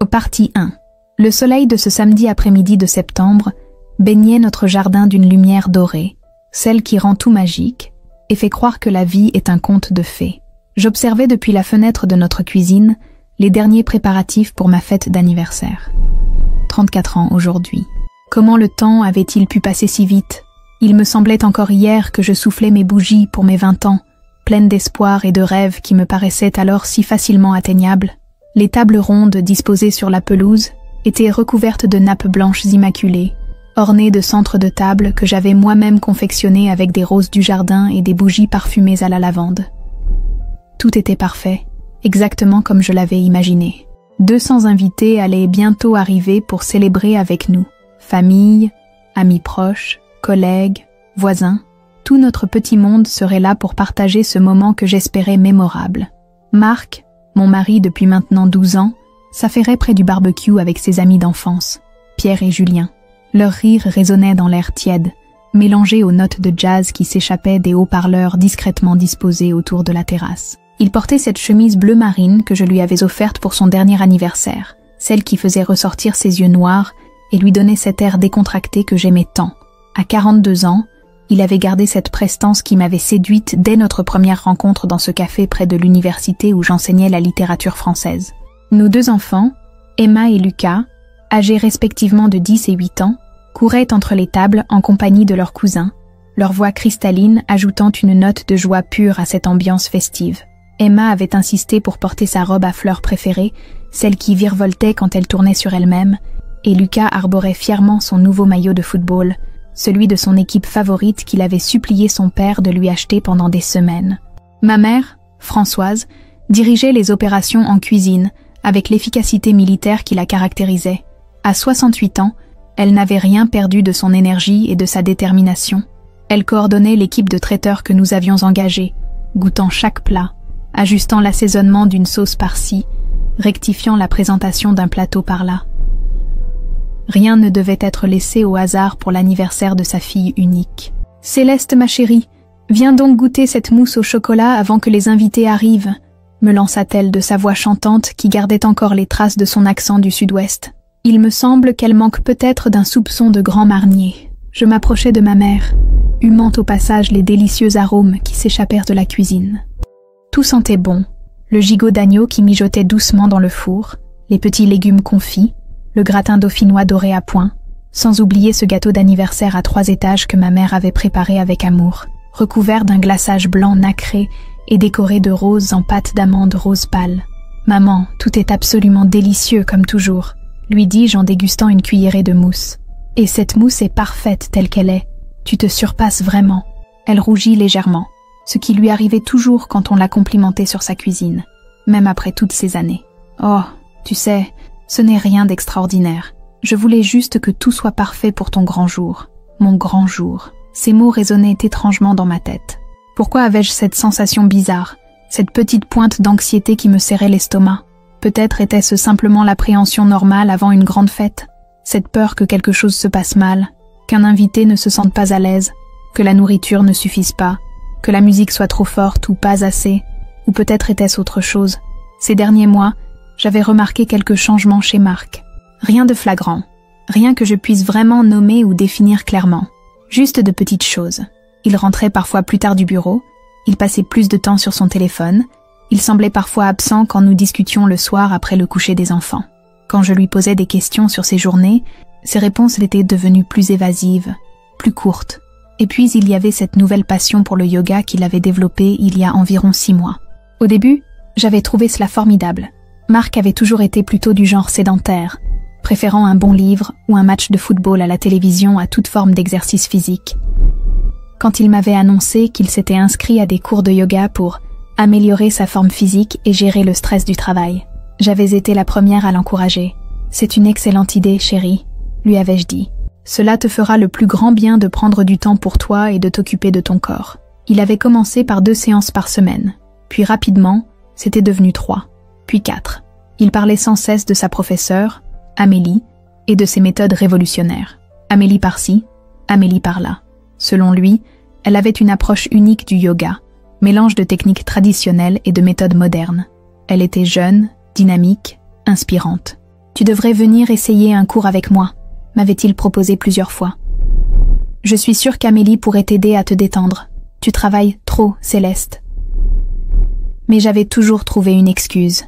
Partie 1. Le soleil de ce samedi après-midi de septembre baignait notre jardin d'une lumière dorée, celle qui rend tout magique et fait croire que la vie est un conte de fées. J'observais depuis la fenêtre de notre cuisine les derniers préparatifs pour ma fête d'anniversaire. 34 ans aujourd'hui. Comment le temps avait-il pu passer si vite? Il me semblait encore hier que je soufflais mes bougies pour mes 20 ans, pleine d'espoir et de rêves qui me paraissaient alors si facilement atteignables. Les tables rondes disposées sur la pelouse étaient recouvertes de nappes blanches immaculées, ornées de centres de table que j'avais moi-même confectionnés avec des roses du jardin et des bougies parfumées à la lavande. Tout était parfait, exactement comme je l'avais imaginé. 200 invités allaient bientôt arriver pour célébrer avec nous. Famille, amis proches, collègues, voisins, tout notre petit monde serait là pour partager ce moment que j'espérais mémorable. Marc, mon mari depuis maintenant 12 ans, s'affairait près du barbecue avec ses amis d'enfance, Pierre et Julien. Leur rire résonnait dans l'air tiède, mélangé aux notes de jazz qui s'échappaient des haut-parleurs discrètement disposés autour de la terrasse. Il portait cette chemise bleu marine que je lui avais offerte pour son dernier anniversaire, celle qui faisait ressortir ses yeux noirs et lui donnait cet air décontracté que j'aimais tant. À 42 ans, il avait gardé cette prestance qui m'avait séduite dès notre première rencontre dans ce café près de l'université où j'enseignais la littérature française. Nos 2 enfants, Emma et Lucas, âgés respectivement de 10 et 8 ans, couraient entre les tables en compagnie de leurs cousins, leur voix cristalline ajoutant une note de joie pure à cette ambiance festive. Emma avait insisté pour porter sa robe à fleurs préférée, celle qui virevoltait quand elle tournait sur elle-même, et Lucas arborait fièrement son nouveau maillot de football, celui de son équipe favorite qu'il avait supplié son père de lui acheter pendant des semaines. Ma mère, Françoise, dirigeait les opérations en cuisine, avec l'efficacité militaire qui la caractérisait. À 68 ans, elle n'avait rien perdu de son énergie et de sa détermination. Elle coordonnait l'équipe de traiteurs que nous avions engagée, goûtant chaque plat, ajustant l'assaisonnement d'une sauce par-ci, rectifiant la présentation d'un plateau par-là. Rien ne devait être laissé au hasard pour l'anniversaire de sa fille unique. « Céleste, ma chérie, viens donc goûter cette mousse au chocolat avant que les invités arrivent », me lança-t-elle de sa voix chantante qui gardait encore les traces de son accent du sud-ouest. Il me semble qu'elle manque peut-être d'un soupçon de Grand Marnier. Je m'approchai de ma mère, humant au passage les délicieux arômes qui s'échappèrent de la cuisine. Tout sentait bon, le gigot d'agneau qui mijotait doucement dans le four, les petits légumes confits, le gratin dauphinois doré à point, sans oublier ce gâteau d'anniversaire à 3 étages que ma mère avait préparé avec amour, recouvert d'un glaçage blanc nacré et décoré de roses en pâte d'amande rose pâle. « Maman, tout est absolument délicieux comme toujours », lui dis-je en dégustant une cuillerée de mousse. « Et cette mousse est parfaite telle qu'elle est. Tu te surpasses vraiment. » Elle rougit légèrement, ce qui lui arrivait toujours quand on la complimentait sur sa cuisine, même après toutes ces années. « Oh, tu sais, ce n'est rien d'extraordinaire. Je voulais juste que tout soit parfait pour ton grand jour. Mon grand jour. » Ces mots résonnaient étrangement dans ma tête. Pourquoi avais-je cette sensation bizarre, cette petite pointe d'anxiété qui me serrait l'estomac? Peut-être était-ce simplement l'appréhension normale avant une grande fête, cette peur que quelque chose se passe mal, qu'un invité ne se sente pas à l'aise, que la nourriture ne suffise pas, que la musique soit trop forte ou pas assez, ou peut-être était-ce autre chose. Ces derniers mois, j'avais remarqué quelques changements chez Marc. Rien de flagrant, rien que je puisse vraiment nommer ou définir clairement. Juste de petites choses. Il rentrait parfois plus tard du bureau, il passait plus de temps sur son téléphone, il semblait parfois absent quand nous discutions le soir après le coucher des enfants. Quand je lui posais des questions sur ses journées, ses réponses étaient devenues plus évasives, plus courtes. Et puis il y avait cette nouvelle passion pour le yoga qu'il avait développée il y a environ 6 mois. Au début, j'avais trouvé cela formidable. Marc avait toujours été plutôt du genre sédentaire, préférant un bon livre ou un match de football à la télévision à toute forme d'exercice physique. Quand il m'avait annoncé qu'il s'était inscrit à des cours de yoga pour améliorer sa forme physique et gérer le stress du travail, j'avais été la première à l'encourager. « C'est une excellente idée, chérie », lui avais-je dit. « Cela te fera le plus grand bien de prendre du temps pour toi et de t'occuper de ton corps. » Il avait commencé par 2 séances par semaine, puis rapidement, c'était devenu 3, puis 4. Il parlait sans cesse de sa professeure, Amélie, et de ses méthodes révolutionnaires. Amélie par-ci, Amélie par-là. Selon lui, elle avait une approche unique du yoga, mélange de techniques traditionnelles et de méthodes modernes. Elle était jeune, dynamique, inspirante. Tu devrais venir essayer un cours avec moi, m'avait-il proposé plusieurs fois. Je suis sûre qu'Amélie pourrait t'aider à te détendre. Tu travailles trop, Céleste. Mais j'avais toujours trouvé une excuse.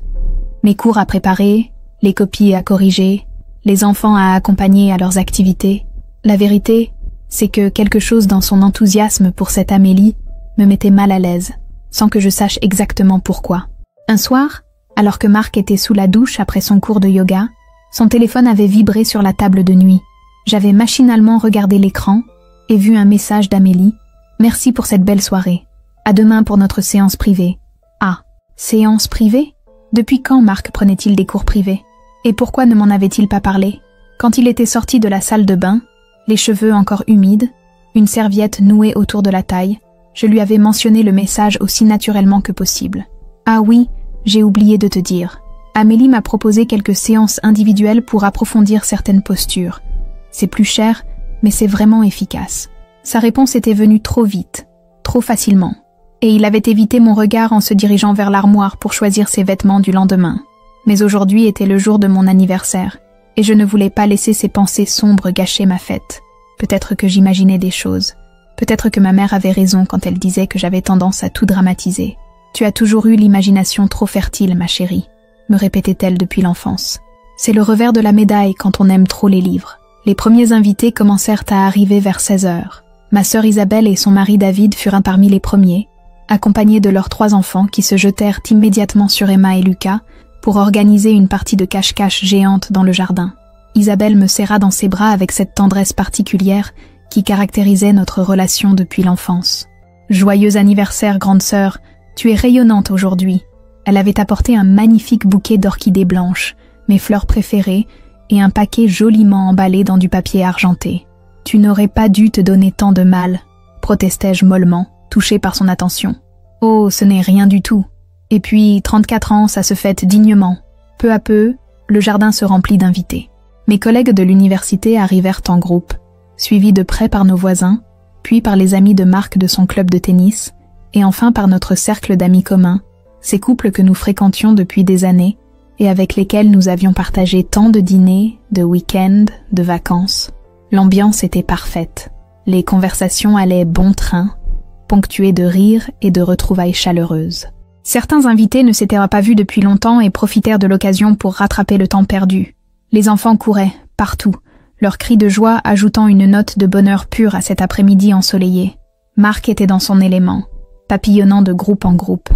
Mes cours à préparer, les copies à corriger, les enfants à accompagner à leurs activités. La vérité, c'est que quelque chose dans son enthousiasme pour cette Amélie me mettait mal à l'aise, sans que je sache exactement pourquoi. Un soir, alors que Marc était sous la douche après son cours de yoga, son téléphone avait vibré sur la table de nuit. J'avais machinalement regardé l'écran et vu un message d'Amélie. « Merci pour cette belle soirée. À demain pour notre séance privée. » Ah, séance privée? Depuis quand Marc prenait-il des cours privés? Et pourquoi ne m'en avait-il pas parlé? Quand il était sorti de la salle de bain, les cheveux encore humides, une serviette nouée autour de la taille, je lui avais mentionné le message aussi naturellement que possible. Ah oui, j'ai oublié de te dire. Amélie m'a proposé quelques séances individuelles pour approfondir certaines postures. C'est plus cher, mais c'est vraiment efficace. Sa réponse était venue trop vite, trop facilement. Et il avait évité mon regard en se dirigeant vers l'armoire pour choisir ses vêtements du lendemain. Mais aujourd'hui était le jour de mon anniversaire, et je ne voulais pas laisser ces pensées sombres gâcher ma fête. Peut-être que j'imaginais des choses. Peut-être que ma mère avait raison quand elle disait que j'avais tendance à tout dramatiser. Tu as toujours eu l'imagination trop fertile, ma chérie, me répétait-elle depuis l'enfance. C'est le revers de la médaille quand on aime trop les livres. Les premiers invités commencèrent à arriver vers 16 heures. Ma sœur Isabelle et son mari David furent parmi les premiers, accompagnés de leurs 3 enfants qui se jetèrent immédiatement sur Emma et Lucas pour organiser une partie de cache-cache géante dans le jardin. Isabelle me serra dans ses bras avec cette tendresse particulière qui caractérisait notre relation depuis l'enfance. « Joyeux anniversaire, grande sœur, tu es rayonnante aujourd'hui. » Elle avait apporté un magnifique bouquet d'orchidées blanches, mes fleurs préférées, et un paquet joliment emballé dans du papier argenté. « Tu n'aurais pas dû te donner tant de mal, » protestai-je mollement, touché par son attention. « Oh, ce n'est rien du tout. Et puis, 34 ans, ça se fête dignement. » Peu à peu, le jardin se remplit d'invités. Mes collègues de l'université arrivèrent en groupe, suivis de près par nos voisins, puis par les amis de Marc de son club de tennis, et enfin par notre cercle d'amis communs, ces couples que nous fréquentions depuis des années, et avec lesquels nous avions partagé tant de dîners, de week-ends, de vacances. L'ambiance était parfaite. Les conversations allaient bon train, ponctuées de rires et de retrouvailles chaleureuses. Certains invités ne s'étaient pas vus depuis longtemps et profitèrent de l'occasion pour rattraper le temps perdu. Les enfants couraient, partout, leurs cris de joie ajoutant une note de bonheur pur à cet après-midi ensoleillé. Marc était dans son élément, papillonnant de groupe en groupe,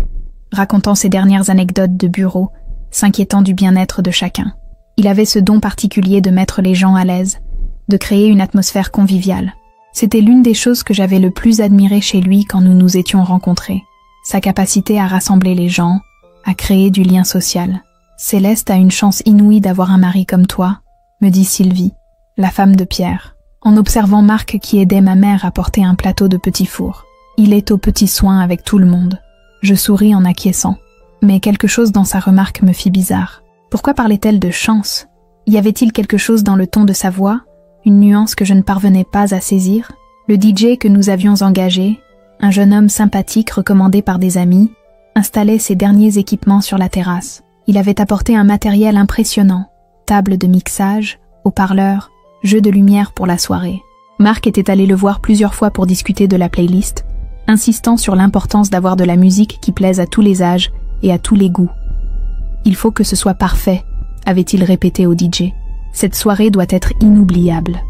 racontant ses dernières anecdotes de bureau, s'inquiétant du bien-être de chacun. Il avait ce don particulier de mettre les gens à l'aise, de créer une atmosphère conviviale. C'était l'une des choses que j'avais le plus admirée chez lui quand nous nous étions rencontrés. Sa capacité à rassembler les gens, à créer du lien social. « Céleste a une chance inouïe d'avoir un mari comme toi », me dit Sylvie, la femme de Pierre, en observant Marc qui aidait ma mère à porter un plateau de petits fours. Il est aux petits soins avec tout le monde. Je souris en acquiesçant, mais quelque chose dans sa remarque me fit bizarre. Pourquoi parlait-elle de chance? Y avait-il quelque chose dans le ton de sa voix, une nuance que je ne parvenais pas à saisir? Le DJ que nous avions engagé, un jeune homme sympathique recommandé par des amis, installait ses derniers équipements sur la terrasse. Il avait apporté un matériel impressionnant, table de mixage, haut-parleurs, jeux de lumière pour la soirée. Marc était allé le voir plusieurs fois pour discuter de la playlist, insistant sur l'importance d'avoir de la musique qui plaise à tous les âges et à tous les goûts. « Il faut que ce soit parfait », avait-il répété au DJ. « Cette soirée doit être inoubliable. »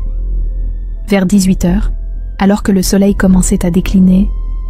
Vers 18h, alors que le soleil commençait à décliner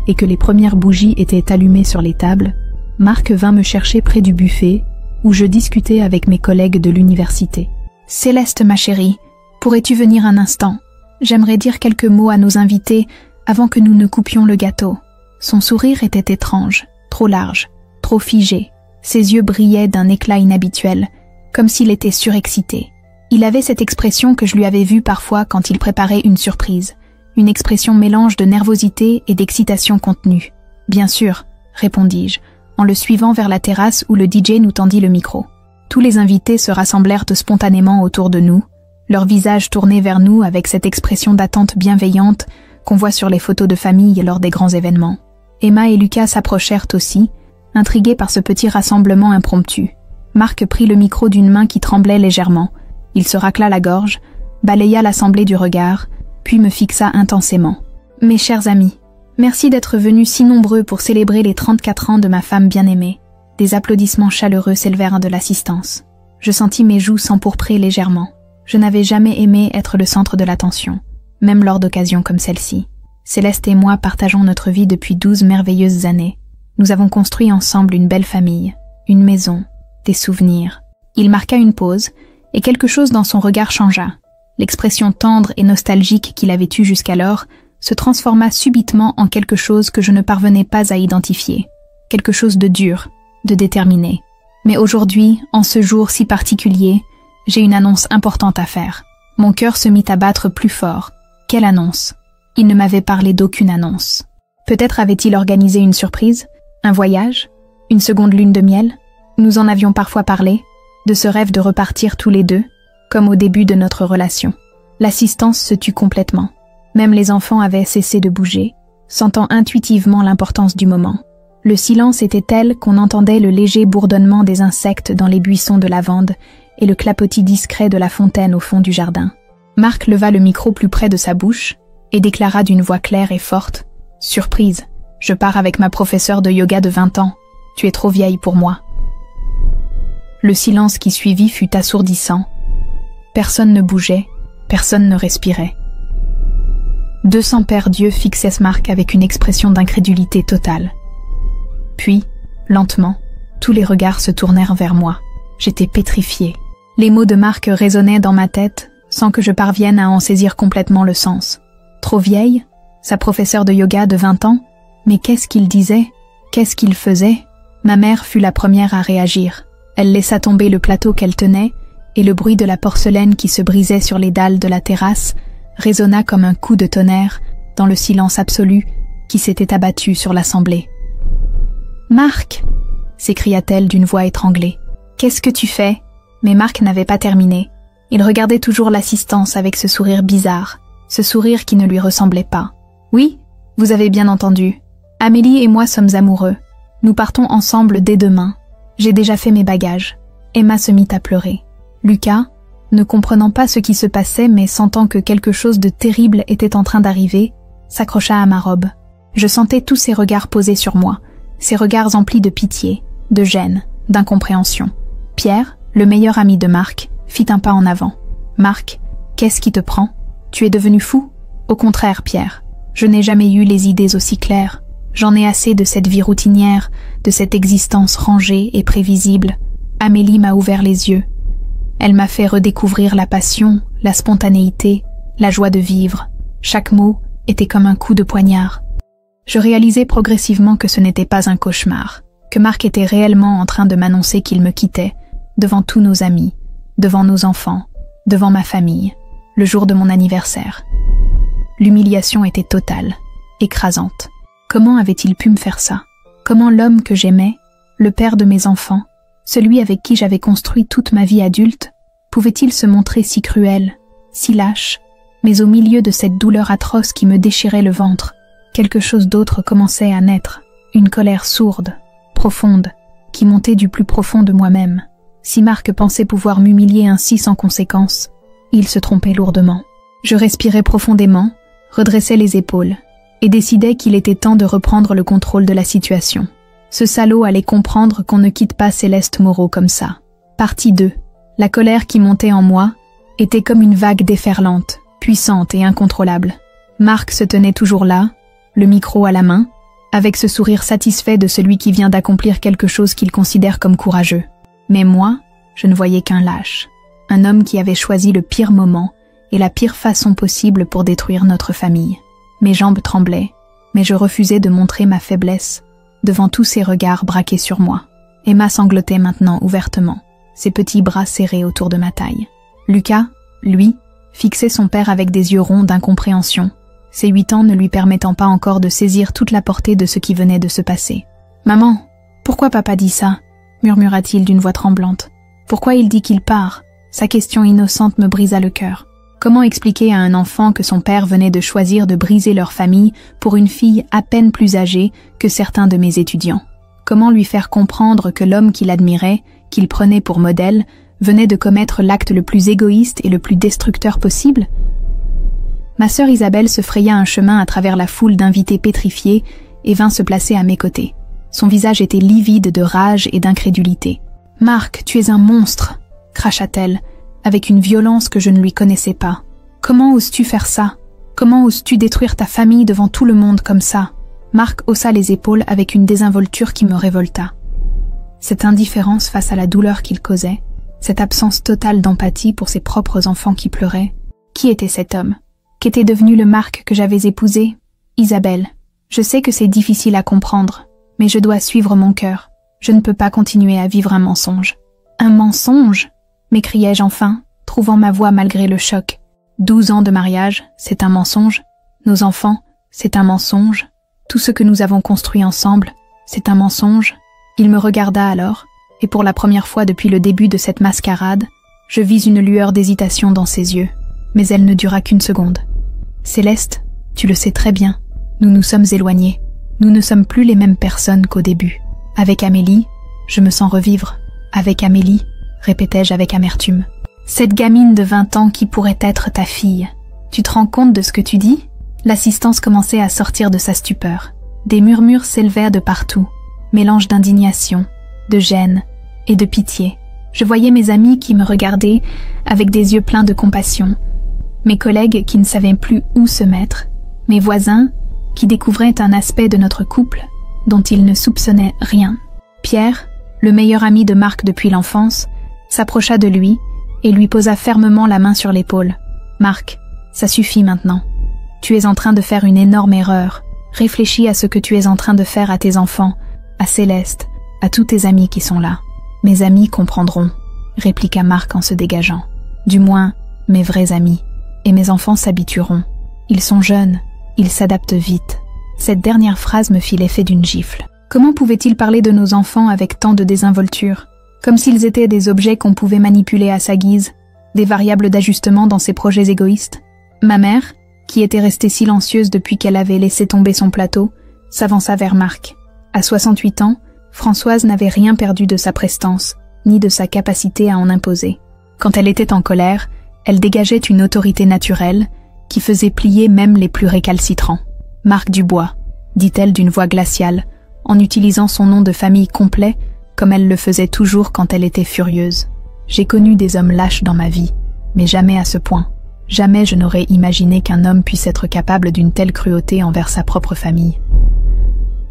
et que les premières bougies étaient allumées sur les tables, Marc vint me chercher près du buffet où je discutais avec mes collègues de l'université. « Céleste, ma chérie, pourrais-tu venir un instant? J'aimerais dire quelques mots à nos invités avant que nous ne coupions le gâteau. » Son sourire était étrange, trop large, trop figé. Ses yeux brillaient d'un éclat inhabituel, comme s'il était surexcité. Il avait cette expression que je lui avais vue parfois quand il préparait une surprise, une expression mélange de nervosité et d'excitation contenue. « Bien sûr », répondis-je, en le suivant vers la terrasse où le DJ nous tendit le micro. Tous les invités se rassemblèrent spontanément autour de nous, leurs visages tournés vers nous avec cette expression d'attente bienveillante qu'on voit sur les photos de famille lors des grands événements. Emma et Lucas s'approchèrent aussi, intrigués par ce petit rassemblement impromptu. Marc prit le micro d'une main qui tremblait légèrement. Il se racla la gorge, balaya l'assemblée du regard, puis me fixa intensément. « Mes chers amis, merci d'être venus si nombreux pour célébrer les 34 ans de ma femme bien-aimée. » Des applaudissements chaleureux s'élevèrent de l'assistance. Je sentis mes joues s'empourprer légèrement. Je n'avais jamais aimé être le centre de l'attention, même lors d'occasions comme celle-ci. Céleste et moi partageons notre vie depuis 12 merveilleuses années. Nous avons construit ensemble une belle famille, une maison, des souvenirs. Il marqua une pause, et quelque chose dans son regard changea. L'expression tendre et nostalgique qu'il avait eue jusqu'alors se transforma subitement en quelque chose que je ne parvenais pas à identifier. Quelque chose de dur, de déterminé. Mais aujourd'hui, en ce jour si particulier, j'ai une annonce importante à faire. Mon cœur se mit à battre plus fort. Quelle annonce? Il ne m'avait parlé d'aucune annonce. Peut-être avait-il organisé une surprise? Un voyage? Une seconde lune de miel? Nous en avions parfois parlé, de ce rêve de repartir tous les deux, comme au début de notre relation. L'assistance se tut complètement. Même les enfants avaient cessé de bouger, sentant intuitivement l'importance du moment. Le silence était tel qu'on entendait le léger bourdonnement des insectes dans les buissons de lavande et le clapotis discret de la fontaine au fond du jardin. Marc leva le micro plus près de sa bouche et déclara d'une voix claire et forte « Surprise, je pars avec ma professeure de yoga de 20 ans. Tu es trop vieille pour moi. » Le silence qui suivit fut assourdissant. Personne ne bougeait, personne ne respirait. 200 paires d'yeux fixaient Marc avec une expression d'incrédulité totale. Puis, lentement, tous les regards se tournèrent vers moi. J'étais pétrifiée. Les mots de Marc résonnaient dans ma tête sans que je parvienne à en saisir complètement le sens. Trop vieille? Sa professeure de yoga de 20 ans? Mais qu'est-ce qu'il disait? Qu'est-ce qu'il faisait? Ma mère fut la première à réagir. Elle laissa tomber le plateau qu'elle tenait, et le bruit de la porcelaine qui se brisait sur les dalles de la terrasse résonna comme un coup de tonnerre dans le silence absolu qui s'était abattu sur l'assemblée. « Marc !» s'écria-t-elle d'une voix étranglée. « Qu'est-ce que tu fais ?» Mais Marc n'avait pas terminé. Il regardait toujours l'assistance avec ce sourire bizarre, ce sourire qui ne lui ressemblait pas. « Oui, vous avez bien entendu. Amélie et moi sommes amoureux. Nous partons ensemble dès demain. J'ai déjà fait mes bagages. » Emma se mit à pleurer. Lucas, ne comprenant pas ce qui se passait mais sentant que quelque chose de terrible était en train d'arriver, s'accrocha à ma robe. Je sentais tous ces regards posés sur moi, ces regards emplis de pitié, de gêne, d'incompréhension. Pierre, le meilleur ami de Marc, fit un pas en avant. « Marc, qu'est-ce qui te prend? Tu es devenu fou? » Au contraire, Pierre, je n'ai jamais eu les idées aussi claires. J'en ai assez de cette vie routinière, de cette existence rangée et prévisible. Amélie m'a ouvert les yeux. Elle m'a fait redécouvrir la passion, la spontanéité, la joie de vivre. Chaque mot était comme un coup de poignard. Je réalisais progressivement que ce n'était pas un cauchemar, que Marc était réellement en train de m'annoncer qu'il me quittait, devant tous nos amis, devant nos enfants, devant ma famille, le jour de mon anniversaire. L'humiliation était totale, écrasante. Comment avait-il pu me faire ça? Comment l'homme que j'aimais, le père de mes enfants, celui avec qui j'avais construit toute ma vie adulte, pouvait-il se montrer si cruel, si lâche, mais au milieu de cette douleur atroce qui me déchirait le ventre, quelque chose d'autre commençait à naître, une colère sourde, profonde, qui montait du plus profond de moi-même. Si Marc pensait pouvoir m'humilier ainsi sans conséquence, il se trompait lourdement. Je respirais profondément, redressais les épaules, et décidais qu'il était temps de reprendre le contrôle de la situation. Ce salaud allait comprendre qu'on ne quitte pas Céleste Moreau comme ça. Partie 2. La colère qui montait en moi était comme une vague déferlante, puissante et incontrôlable. Marc se tenait toujours là, le micro à la main, avec ce sourire satisfait de celui qui vient d'accomplir quelque chose qu'il considère comme courageux. Mais moi, je ne voyais qu'un lâche, un homme qui avait choisi le pire moment et la pire façon possible pour détruire notre famille. Mes jambes tremblaient, mais je refusais de montrer ma faiblesse devant tous ces regards braqués sur moi. Emma sanglotait maintenant ouvertement, ses petits bras serrés autour de ma taille. Lucas, lui, fixait son père avec des yeux ronds d'incompréhension, ses 8 ans ne lui permettant pas encore de saisir toute la portée de ce qui venait de se passer. « Maman, pourquoi papa dit ça ?» murmura-t-il d'une voix tremblante. « Pourquoi il dit qu'il part ?» Sa question innocente me brisa le cœur. Comment expliquer à un enfant que son père venait de choisir de briser leur famille pour une fille à peine plus âgée que certains de mes étudiants? Comment lui faire comprendre que l'homme qu'il admirait, qu'il prenait pour modèle, venait de commettre l'acte le plus égoïste et le plus destructeur possible? Ma sœur Isabelle se fraya un chemin à travers la foule d'invités pétrifiés et vint se placer à mes côtés. Son visage était livide de rage et d'incrédulité. « Marc, tu es un monstre !» cracha-t-elle, avec une violence que je ne lui connaissais pas. « Comment oses-tu faire ça? Comment oses-tu détruire ta famille devant tout le monde comme ça ?» Marc haussa les épaules avec une désinvolture qui me révolta. Cette indifférence face à la douleur qu'il causait, cette absence totale d'empathie pour ses propres enfants qui pleuraient. Qui était cet homme? Qu'était devenu le Marc que j'avais épousé? Isabelle, je sais que c'est difficile à comprendre, mais je dois suivre mon cœur. Je ne peux pas continuer à vivre un mensonge. Un mensonge? M'écriai-je enfin, trouvant ma voix malgré le choc. 12 ans de mariage, c'est un mensonge. Nos enfants, c'est un mensonge. Tout ce que nous avons construit ensemble, c'est un mensonge. Il me regarda alors, et pour la première fois depuis le début de cette mascarade, je vis une lueur d'hésitation dans ses yeux, mais elle ne dura qu'une seconde. Céleste, tu le sais très bien, nous nous sommes éloignés. Nous ne sommes plus les mêmes personnes qu'au début. Avec Amélie, je me sens revivre. Avec Amélie, répétai-je avec amertume. Cette gamine de 20 ans qui pourrait être ta fille. Tu te rends compte de ce que tu dis? L'assistance commençait à sortir de sa stupeur. Des murmures s'élevèrent de partout, mélange d'indignation, de gêne et de pitié. Je voyais mes amis qui me regardaient avec des yeux pleins de compassion, mes collègues qui ne savaient plus où se mettre, mes voisins qui découvraient un aspect de notre couple dont ils ne soupçonnaient rien. Pierre, le meilleur ami de Marc depuis l'enfance, s'approcha de lui et lui posa fermement la main sur l'épaule. « Marc, ça suffit maintenant. Tu es en train de faire une énorme erreur. Réfléchis à ce que tu es en train de faire à tes enfants, à Céleste, à tous tes amis qui sont là. Mes amis comprendront, » répliqua Marc en se dégageant. « Du moins, mes vrais amis. Et mes enfants s'habitueront. Ils sont jeunes, ils s'adaptent vite. » Cette dernière phrase me fit l'effet d'une gifle. Comment pouvait-il parler de nos enfants avec tant de désinvolture? Comme s'ils étaient des objets qu'on pouvait manipuler à sa guise, des variables d'ajustement dans ses projets égoïstes. Ma mère, qui était restée silencieuse depuis qu'elle avait laissé tomber son plateau, s'avança vers Marc. À 68 ans, Françoise n'avait rien perdu de sa prestance, ni de sa capacité à en imposer. Quand elle était en colère, elle dégageait une autorité naturelle qui faisait plier même les plus récalcitrants. « Marc Dubois », dit-elle d'une voix glaciale, en utilisant son nom de famille complet comme elle le faisait toujours quand elle était furieuse. J'ai connu des hommes lâches dans ma vie, mais jamais à ce point. Jamais je n'aurais imaginé qu'un homme puisse être capable d'une telle cruauté envers sa propre famille.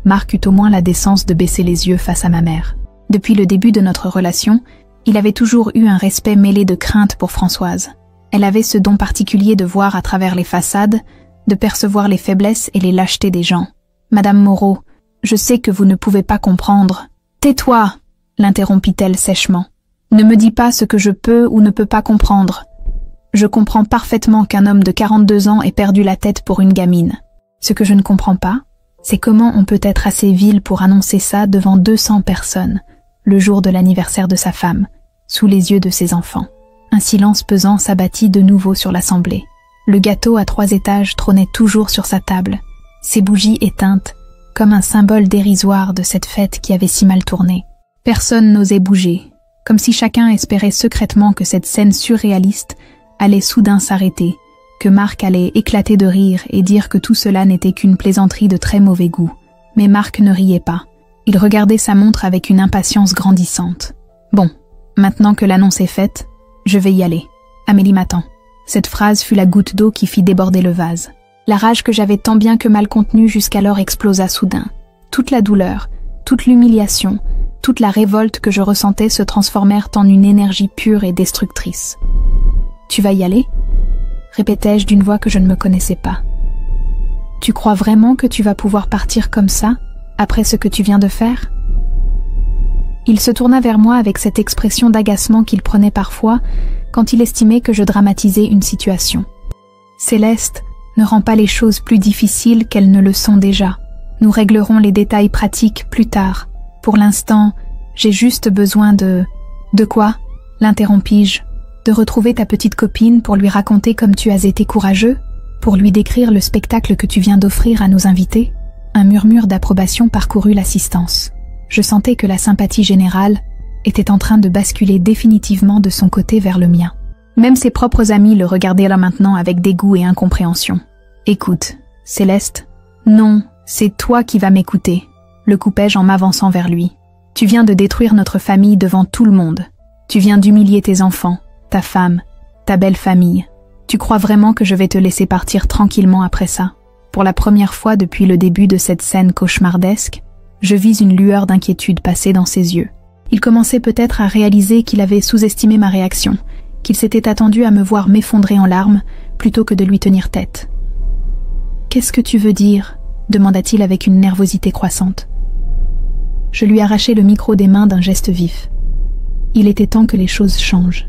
Marc eut au moins la décence de baisser les yeux face à ma mère. Depuis le début de notre relation, il avait toujours eu un respect mêlé de crainte pour Françoise. Elle avait ce don particulier de voir à travers les façades, de percevoir les faiblesses et les lâchetés des gens. « Madame Moreau, je sais que vous ne pouvez pas comprendre. »« Tais-toi » l'interrompit-elle sèchement. « Ne me dis pas ce que je peux ou ne peux pas comprendre. Je comprends parfaitement qu'un homme de 42 ans ait perdu la tête pour une gamine. Ce que je ne comprends pas, c'est comment on peut être assez vil pour annoncer ça devant 200 personnes, le jour de l'anniversaire de sa femme, sous les yeux de ses enfants. » Un silence pesant s'abattit de nouveau sur l'assemblée. Le gâteau à 3 étages trônait toujours sur sa table, ses bougies éteintes, comme un symbole dérisoire de cette fête qui avait si mal tourné. Personne n'osait bouger, comme si chacun espérait secrètement que cette scène surréaliste allait soudain s'arrêter, que Marc allait éclater de rire et dire que tout cela n'était qu'une plaisanterie de très mauvais goût. Mais Marc ne riait pas. Il regardait sa montre avec une impatience grandissante. « Bon, maintenant que l'annonce est faite, je vais y aller. Amélie m'attend. » Cette phrase fut la goutte d'eau qui fit déborder le vase. La rage que j'avais tant bien que mal contenue jusqu'alors explosa soudain. Toute la douleur, toute l'humiliation, toute la révolte que je ressentais se transformèrent en une énergie pure et destructrice. « Tu vas y aller ?» répétai-je d'une voix que je ne me connaissais pas. « Tu crois vraiment que tu vas pouvoir partir comme ça, après ce que tu viens de faire ?» Il se tourna vers moi avec cette expression d'agacement qu'il prenait parfois quand il estimait que je dramatisais une situation. « Céleste, ne rends pas les choses plus difficiles qu'elles ne le sont déjà. Nous réglerons les détails pratiques plus tard. Pour l'instant, j'ai juste besoin de... »« De quoi ?» l'interrompis-je. « De retrouver ta petite copine pour lui raconter comme tu as été courageux, pour lui décrire le spectacle que tu viens d'offrir à nos invités ?» Un murmure d'approbation parcourut l'assistance. Je sentais que la sympathie générale, était en train de basculer définitivement de son côté vers le mien. Même ses propres amis le regardaient là maintenant avec dégoût et incompréhension. « Écoute, Céleste, non, c'est toi qui vas m'écouter, » le coupai-je en m'avançant vers lui. « Tu viens de détruire notre famille devant tout le monde. Tu viens d'humilier tes enfants, ta femme, ta belle famille. Tu crois vraiment que je vais te laisser partir tranquillement après ça? » Pour la première fois depuis le début de cette scène cauchemardesque, je vis une lueur d'inquiétude passer dans ses yeux. Il commençait peut-être à réaliser qu'il avait sous-estimé ma réaction, qu'il s'était attendu à me voir m'effondrer en larmes plutôt que de lui tenir tête. « Qu'est-ce que tu veux dire ?» demanda-t-il avec une nervosité croissante. Je lui arrachai le micro des mains d'un geste vif. Il était temps que les choses changent,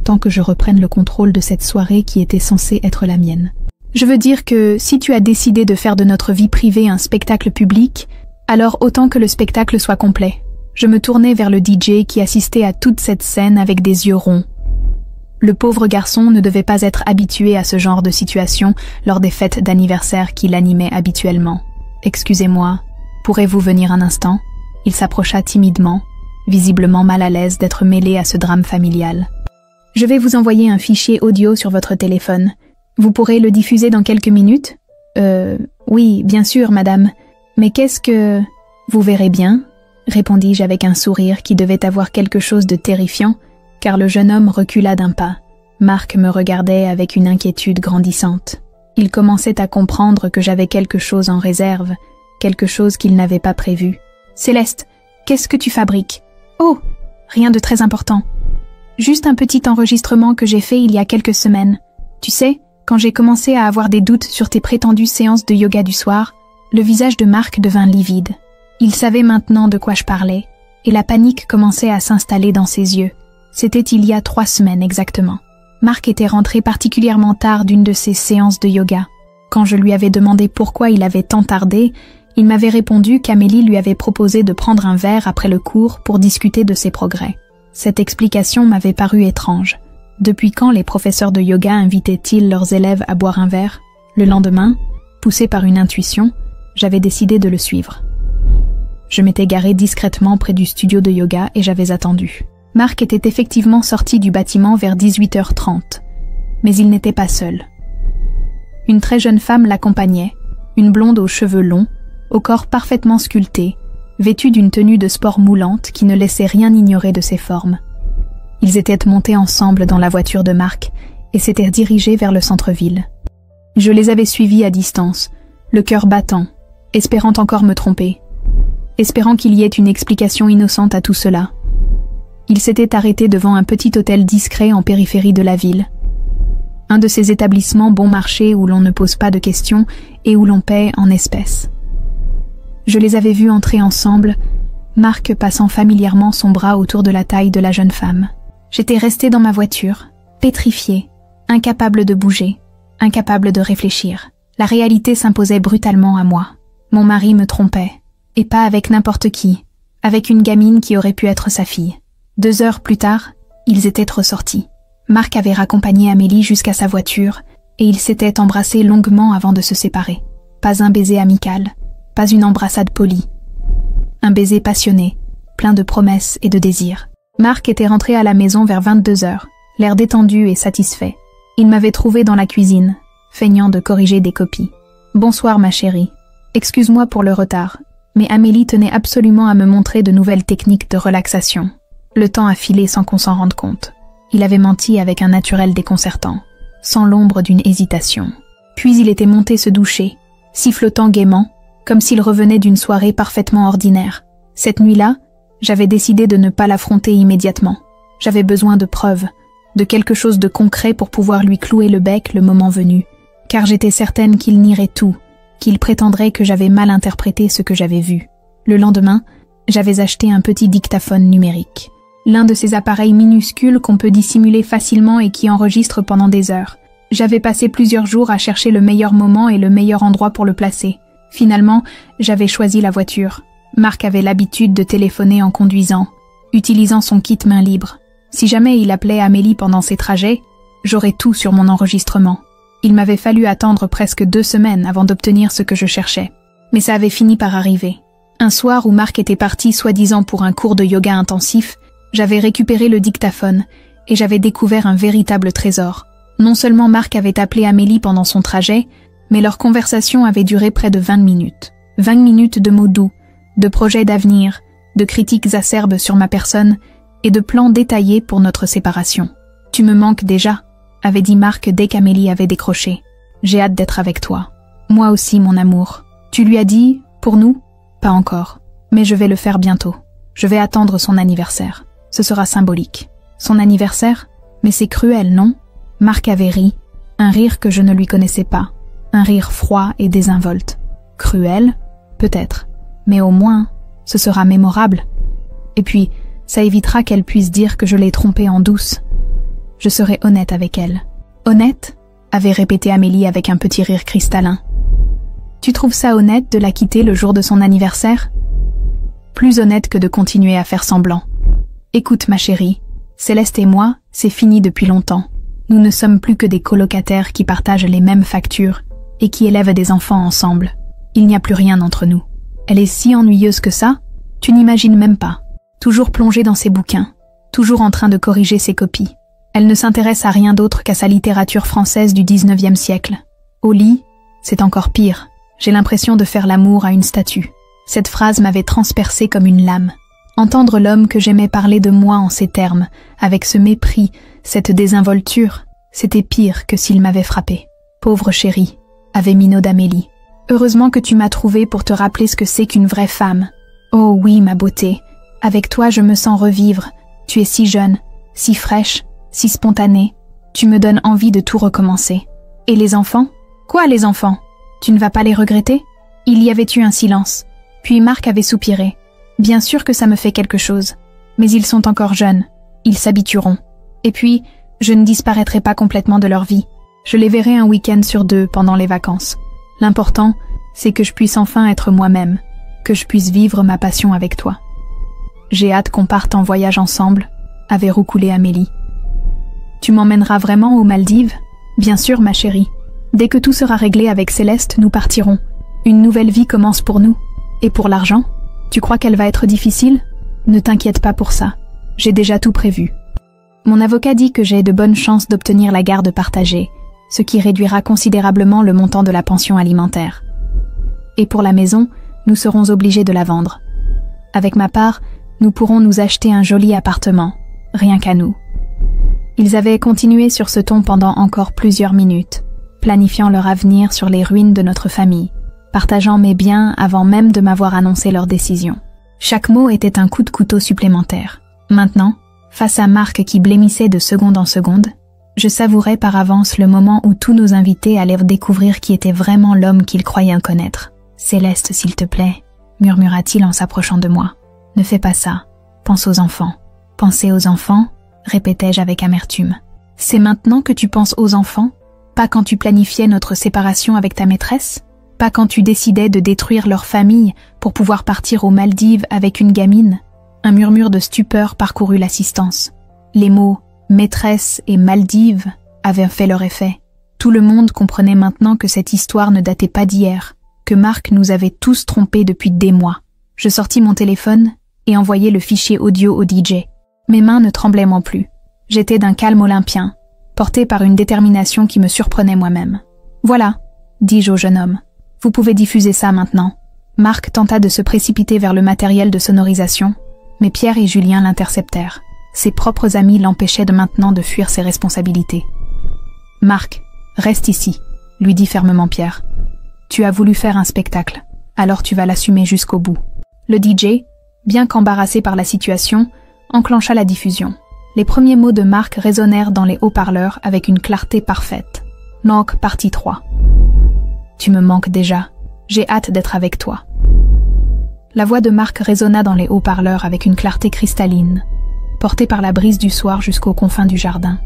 tant que je reprenne le contrôle de cette soirée qui était censée être la mienne. Je veux dire que si tu as décidé de faire de notre vie privée un spectacle public, alors autant que le spectacle soit complet. Je me tournai vers le DJ qui assistait à toute cette scène avec des yeux ronds. Le pauvre garçon ne devait pas être habitué à ce genre de situation lors des fêtes d'anniversaire qui l'animaient habituellement. « Excusez-moi, pourrez-vous venir un instant ?» Il s'approcha timidement, visiblement mal à l'aise d'être mêlé à ce drame familial. « Je vais vous envoyer un fichier audio sur votre téléphone. Vous pourrez le diffuser dans quelques minutes ? » Oui, bien sûr, madame. Mais qu'est-ce que... » Vous verrez bien, répondis-je avec un sourire qui devait avoir quelque chose de terrifiant, car le jeune homme recula d'un pas. Marc me regardait avec une inquiétude grandissante. Il commençait à comprendre que j'avais quelque chose en réserve, quelque chose qu'il n'avait pas prévu. « Céleste, qu'est-ce que tu fabriques ? » « Oh, rien de très important. Juste un petit enregistrement que j'ai fait il y a quelques semaines. Tu sais, quand j'ai commencé à avoir des doutes sur tes prétendues séances de yoga du soir, le visage de Marc devint livide. Il savait maintenant de quoi je parlais, et la panique commençait à s'installer dans ses yeux. C'était il y a 3 semaines exactement. Marc était rentré particulièrement tard d'une de ses séances de yoga. Quand je lui avais demandé pourquoi il avait tant tardé, il m'avait répondu qu'Amélie lui avait proposé de prendre un verre après le cours pour discuter de ses progrès. Cette explication m'avait paru étrange. Depuis quand les professeurs de yoga invitaient-ils leurs élèves à boire un verre? Le lendemain, poussé par une intuition, j'avais décidé de le suivre. Je m'étais garé discrètement près du studio de yoga et j'avais attendu. Marc était effectivement sorti du bâtiment vers 18h30, mais il n'était pas seul. Une très jeune femme l'accompagnait, une blonde aux cheveux longs, au corps parfaitement sculpté, vêtue d'une tenue de sport moulante qui ne laissait rien ignorer de ses formes. Ils étaient montés ensemble dans la voiture de Marc et s'étaient dirigés vers le centre-ville. Je les avais suivis à distance, le cœur battant, espérant encore me tromper, espérant qu'il y ait une explication innocente à tout cela. Ils s'étaient arrêtés devant un petit hôtel discret en périphérie de la ville. Un de ces établissements bon marché où l'on ne pose pas de questions et où l'on paie en espèces. Je les avais vus entrer ensemble, Marc passant familièrement son bras autour de la taille de la jeune femme. J'étais restée dans ma voiture, pétrifiée, incapable de bouger, incapable de réfléchir. La réalité s'imposait brutalement à moi. Mon mari me trompait, et pas avec n'importe qui, avec une gamine qui aurait pu être sa fille. 2 heures plus tard, ils étaient ressortis. Marc avait raccompagné Amélie jusqu'à sa voiture, et ils s'étaient embrassés longuement avant de se séparer. Pas un baiser amical, pas une embrassade polie. Un baiser passionné, plein de promesses et de désirs. Marc était rentré à la maison vers 22 heures, l'air détendu et satisfait. Il m'avait trouvé dans la cuisine, feignant de corriger des copies. « Bonsoir ma chérie. Excuse-moi pour le retard, mais Amélie tenait absolument à me montrer de nouvelles techniques de relaxation. » Le temps a filé sans qu'on s'en rende compte. Il avait menti avec un naturel déconcertant, sans l'ombre d'une hésitation. Puis il était monté se doucher, sifflotant gaiement, comme s'il revenait d'une soirée parfaitement ordinaire. Cette nuit-là, j'avais décidé de ne pas l'affronter immédiatement. J'avais besoin de preuves, de quelque chose de concret pour pouvoir lui clouer le bec le moment venu, car j'étais certaine qu'il nierait tout, qu'il prétendrait que j'avais mal interprété ce que j'avais vu. Le lendemain, j'avais acheté un petit dictaphone numérique. L'un de ces appareils minuscules qu'on peut dissimuler facilement et qui enregistre pendant des heures. J'avais passé plusieurs jours à chercher le meilleur moment et le meilleur endroit pour le placer. Finalement, j'avais choisi la voiture. Marc avait l'habitude de téléphoner en conduisant, utilisant son kit main libre. Si jamais il appelait Amélie pendant ses trajets, j'aurais tout sur mon enregistrement. Il m'avait fallu attendre presque 2 semaines avant d'obtenir ce que je cherchais. Mais ça avait fini par arriver. Un soir où Marc était parti soi-disant pour un cours de yoga intensif, J'avais récupéré le dictaphone et j'avais découvert un véritable trésor. Non seulement Marc avait appelé Amélie pendant son trajet, mais leur conversation avait duré près de 20 minutes. 20 minutes de mots doux, de projets d'avenir, de critiques acerbes sur ma personne et de plans détaillés pour notre séparation. « Tu me manques déjà », avait dit Marc dès qu'Amélie avait décroché. « J'ai hâte d'être avec toi. »« Moi aussi, mon amour. » Tu lui as dit « pour nous » ? Pas encore. Mais je vais le faire bientôt. Je vais attendre son anniversaire. Ce sera symbolique. Son anniversaire ? Mais c'est cruel, non ? Marc avait ri, un rire que je ne lui connaissais pas, un rire froid et désinvolte. Cruel ? Peut-être. Mais au moins, ce sera mémorable. Et puis, ça évitera qu'elle puisse dire que je l'ai trompée en douce. Je serai honnête avec elle. Honnête ? Avait répété Amélie avec un petit rire cristallin. Tu trouves ça honnête de la quitter le jour de son anniversaire ? Plus honnête que de continuer à faire semblant. Écoute ma chérie, Céleste et moi, c'est fini depuis longtemps. Nous ne sommes plus que des colocataires qui partagent les mêmes factures et qui élèvent des enfants ensemble. Il n'y a plus rien entre nous. Elle est si ennuyeuse que ça, tu n'imagines même pas. Toujours plongée dans ses bouquins, toujours en train de corriger ses copies. Elle ne s'intéresse à rien d'autre qu'à sa littérature française du 19e siècle. Au lit, c'est encore pire. J'ai l'impression de faire l'amour à une statue. Cette phrase m'avait transpercée comme une lame. Entendre l'homme que j'aimais parler de moi en ces termes, avec ce mépris, cette désinvolture, c'était pire que s'il m'avait frappé. Pauvre chérie, avait minaude Amélie. Heureusement que tu m'as trouvée pour te rappeler ce que c'est qu'une vraie femme. Oh oui, ma beauté, avec toi je me sens revivre. Tu es si jeune, si fraîche, si spontanée. Tu me donnes envie de tout recommencer. Et les enfants ? Quoi les enfants ? Tu ne vas pas les regretter ? Il y avait eu un silence. Puis Marc avait soupiré. Bien sûr que ça me fait quelque chose. Mais ils sont encore jeunes. Ils s'habitueront. Et puis, je ne disparaîtrai pas complètement de leur vie. Je les verrai un week-end sur 2 pendant les vacances. L'important, c'est que je puisse enfin être moi-même, que je puisse vivre ma passion avec toi. J'ai hâte qu'on parte en voyage ensemble, avait roucoulé Amélie. Tu m'emmèneras vraiment aux Maldives ? Bien sûr, ma chérie. Dès que tout sera réglé avec Céleste, nous partirons. Une nouvelle vie commence pour nous. Et pour l'argent ? Tu crois qu'elle va être difficile ? Ne t'inquiète pas pour ça. J'ai déjà tout prévu. Mon avocat dit que j'ai de bonnes chances d'obtenir la garde partagée, ce qui réduira considérablement le montant de la pension alimentaire. Et pour la maison, nous serons obligés de la vendre. Avec ma part, nous pourrons nous acheter un joli appartement, rien qu'à nous. Ils avaient continué sur ce ton pendant encore plusieurs minutes, planifiant leur avenir sur les ruines de notre famille, partageant mes biens avant même de m'avoir annoncé leur décision. Chaque mot était un coup de couteau supplémentaire. Maintenant, face à Marc qui blêmissait de seconde en seconde, je savourais par avance le moment où tous nos invités allèrent découvrir qui était vraiment l'homme qu'ils croyaient connaître. « Céleste, s'il te plaît », murmura-t-il en s'approchant de moi. « Ne fais pas ça. Pense aux enfants. »« Penser aux enfants ?» répétai-je avec amertume. « C'est maintenant que tu penses aux enfants ? Pas quand tu planifiais notre séparation avec ta maîtresse ? Pas quand tu décidais de détruire leur famille pour pouvoir partir aux Maldives avec une gamine ?» Un murmure de stupeur parcourut l'assistance. Les mots « maîtresse » et « Maldives » avaient fait leur effet. Tout le monde comprenait maintenant que cette histoire ne datait pas d'hier, que Marc nous avait tous trompés depuis des mois. Je sortis mon téléphone et envoyai le fichier audio au DJ. Mes mains ne tremblaient moins plus. J'étais d'un calme olympien, porté par une détermination qui me surprenait moi-même. « Voilà », dis-je au jeune homme. « Vous pouvez diffuser ça maintenant. » Marc tenta de se précipiter vers le matériel de sonorisation, mais Pierre et Julien l'interceptèrent. Ses propres amis l'empêchaient de maintenant de fuir ses responsabilités. « Marc, reste ici », lui dit fermement Pierre. « Tu as voulu faire un spectacle, alors tu vas l'assumer jusqu'au bout. » Le DJ, bien qu'embarrassé par la situation, enclencha la diffusion. Les premiers mots de Marc résonnèrent dans les haut-parleurs avec une clarté parfaite. Knock, partie 3. « Tu me manques déjà. J'ai hâte d'être avec toi. » La voix de Marc résonna dans les haut-parleurs avec une clarté cristalline, portée par la brise du soir jusqu'aux confins du jardin.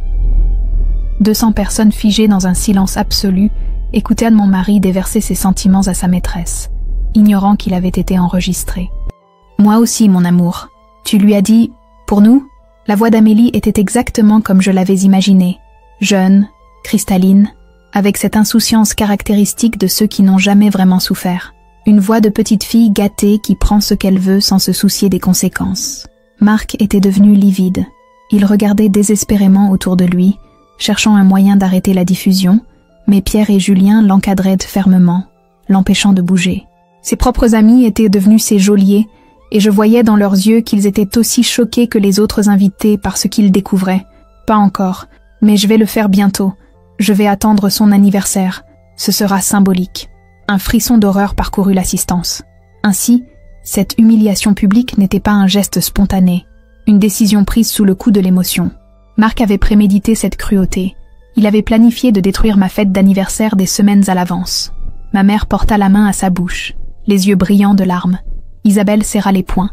200 personnes figées dans un silence absolu écoutèrent mon mari déverser ses sentiments à sa maîtresse, ignorant qu'il avait été enregistré. « Moi aussi, mon amour. Tu lui as dit « pour nous ?» La voix d'Amélie était exactement comme je l'avais imaginé, jeune, cristalline, avec cette insouciance caractéristique de ceux qui n'ont jamais vraiment souffert. Une voix de petite fille gâtée qui prend ce qu'elle veut sans se soucier des conséquences. Marc était devenu livide. Il regardait désespérément autour de lui, cherchant un moyen d'arrêter la diffusion, mais Pierre et Julien l'encadraient fermement, l'empêchant de bouger. Ses propres amis étaient devenus ses geôliers, et je voyais dans leurs yeux qu'ils étaient aussi choqués que les autres invités par ce qu'ils découvraient. Pas encore, mais je vais le faire bientôt. Je vais attendre son anniversaire. Ce sera symbolique. Un frisson d'horreur parcourut l'assistance. Ainsi, cette humiliation publique n'était pas un geste spontané, une décision prise sous le coup de l'émotion. Marc avait prémédité cette cruauté. Il avait planifié de détruire ma fête d'anniversaire des semaines à l'avance. Ma mère porta la main à sa bouche, les yeux brillants de larmes. Isabelle serra les poings,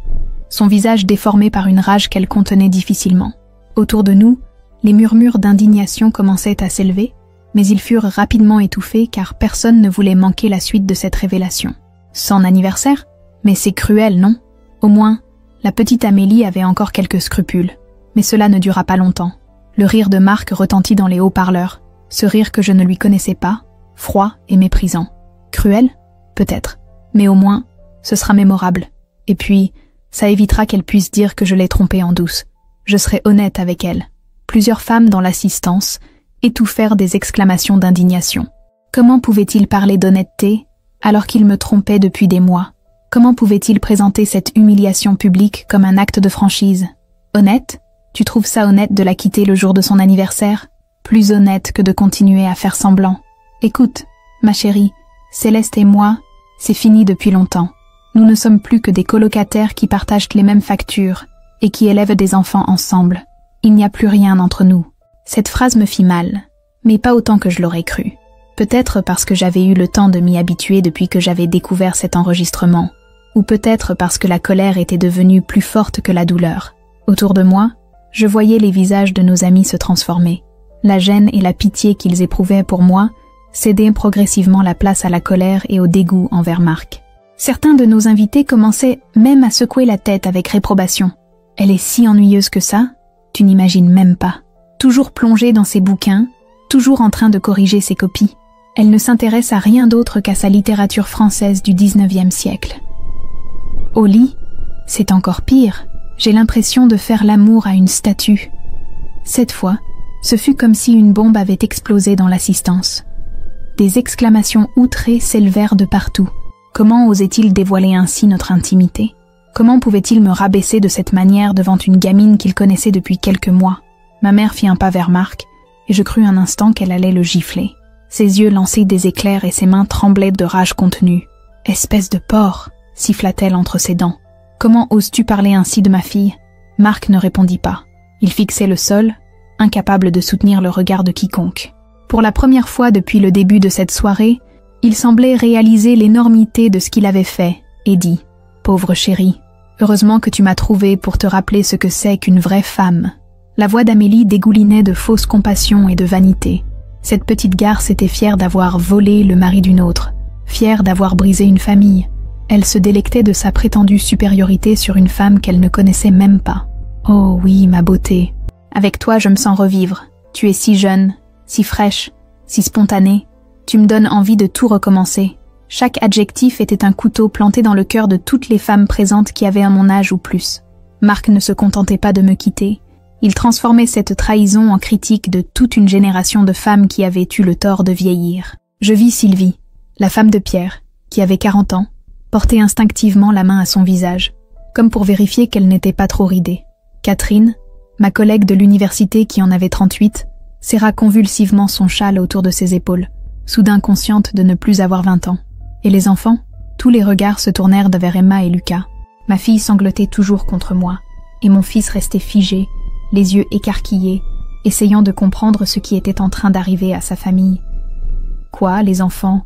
son visage déformé par une rage qu'elle contenait difficilement. Autour de nous, les murmures d'indignation commençaient à s'élever, mais ils furent rapidement étouffés car personne ne voulait manquer la suite de cette révélation. Son anniversaire? Mais c'est cruel, non? Au moins, la petite Amélie avait encore quelques scrupules. Mais cela ne dura pas longtemps. Le rire de Marc retentit dans les haut-parleurs, ce rire que je ne lui connaissais pas, froid et méprisant. Cruel? Peut-être. Mais au moins, ce sera mémorable. Et puis, ça évitera qu'elle puisse dire que je l'ai trompée en douce. Je serai honnête avec elle. Plusieurs femmes dans l'assistance étouffèrent des exclamations d'indignation. Comment pouvait-il parler d'honnêteté alors qu'il me trompait depuis des mois? Comment pouvait-il présenter cette humiliation publique comme un acte de franchise? Honnête? Tu trouves ça honnête de la quitter le jour de son anniversaire? Plus honnête que de continuer à faire semblant. Écoute, ma chérie, Céleste et moi, c'est fini depuis longtemps. Nous ne sommes plus que des colocataires qui partagent les mêmes factures et qui élèvent des enfants ensemble. Il n'y a plus rien entre nous. Cette phrase me fit mal, mais pas autant que je l'aurais cru. Peut-être parce que j'avais eu le temps de m'y habituer depuis que j'avais découvert cet enregistrement, ou peut-être parce que la colère était devenue plus forte que la douleur. Autour de moi, je voyais les visages de nos amis se transformer. La gêne et la pitié qu'ils éprouvaient pour moi cédaient progressivement la place à la colère et au dégoût envers Marc. Certains de nos invités commençaient même à secouer la tête avec réprobation. « Elle est si ennuyeuse que ça? Tu n'imagines même pas. Toujours plongée dans ses bouquins, toujours en train de corriger ses copies. Elle ne s'intéresse à rien d'autre qu'à sa littérature française du 19e siècle. » Au lit, c'est encore pire. J'ai l'impression de faire l'amour à une statue. Cette fois, ce fut comme si une bombe avait explosé dans l'assistance. Des exclamations outrées s'élevèrent de partout. Comment osait-il dévoiler ainsi notre intimité? Comment pouvait-il me rabaisser de cette manière devant une gamine qu'il connaissait depuis quelques mois? Ma mère fit un pas vers Marc, et je crus un instant qu'elle allait le gifler. Ses yeux lançaient des éclairs et ses mains tremblaient de rage contenue. « Espèce de porc !» siffla-t-elle entre ses dents. « Comment oses-tu parler ainsi de ma fille ?» Marc ne répondit pas. Il fixait le sol, incapable de soutenir le regard de quiconque. Pour la première fois depuis le début de cette soirée, il semblait réaliser l'énormité de ce qu'il avait fait, et dit « Pauvre chérie, heureusement que tu m'as trouvé pour te rappeler ce que c'est qu'une vraie femme. » La voix d'Amélie dégoulinait de fausse compassion et de vanité. Cette petite garce était fière d'avoir volé le mari d'une autre, fière d'avoir brisé une famille. Elle se délectait de sa prétendue supériorité sur une femme qu'elle ne connaissait même pas. « Oh oui, ma beauté, avec toi je me sens revivre. Tu es si jeune, si fraîche, si spontanée. Tu me donnes envie de tout recommencer. » Chaque adjectif était un couteau planté dans le cœur de toutes les femmes présentes qui avaient à mon âge ou plus. Marc ne se contentait pas de me quitter. Il transformait cette trahison en critique de toute une génération de femmes qui avaient eu le tort de vieillir. Je vis Sylvie, la femme de Pierre, qui avait 40 ans, porter instinctivement la main à son visage, comme pour vérifier qu'elle n'était pas trop ridée. Catherine, ma collègue de l'université qui en avait 38, serra convulsivement son châle autour de ses épaules, soudain consciente de ne plus avoir 20 ans. Et les enfants, tous les regards se tournèrent vers Emma et Lucas. Ma fille sanglotait toujours contre moi, et mon fils restait figé, les yeux écarquillés, essayant de comprendre ce qui était en train d'arriver à sa famille. « Quoi, les enfants?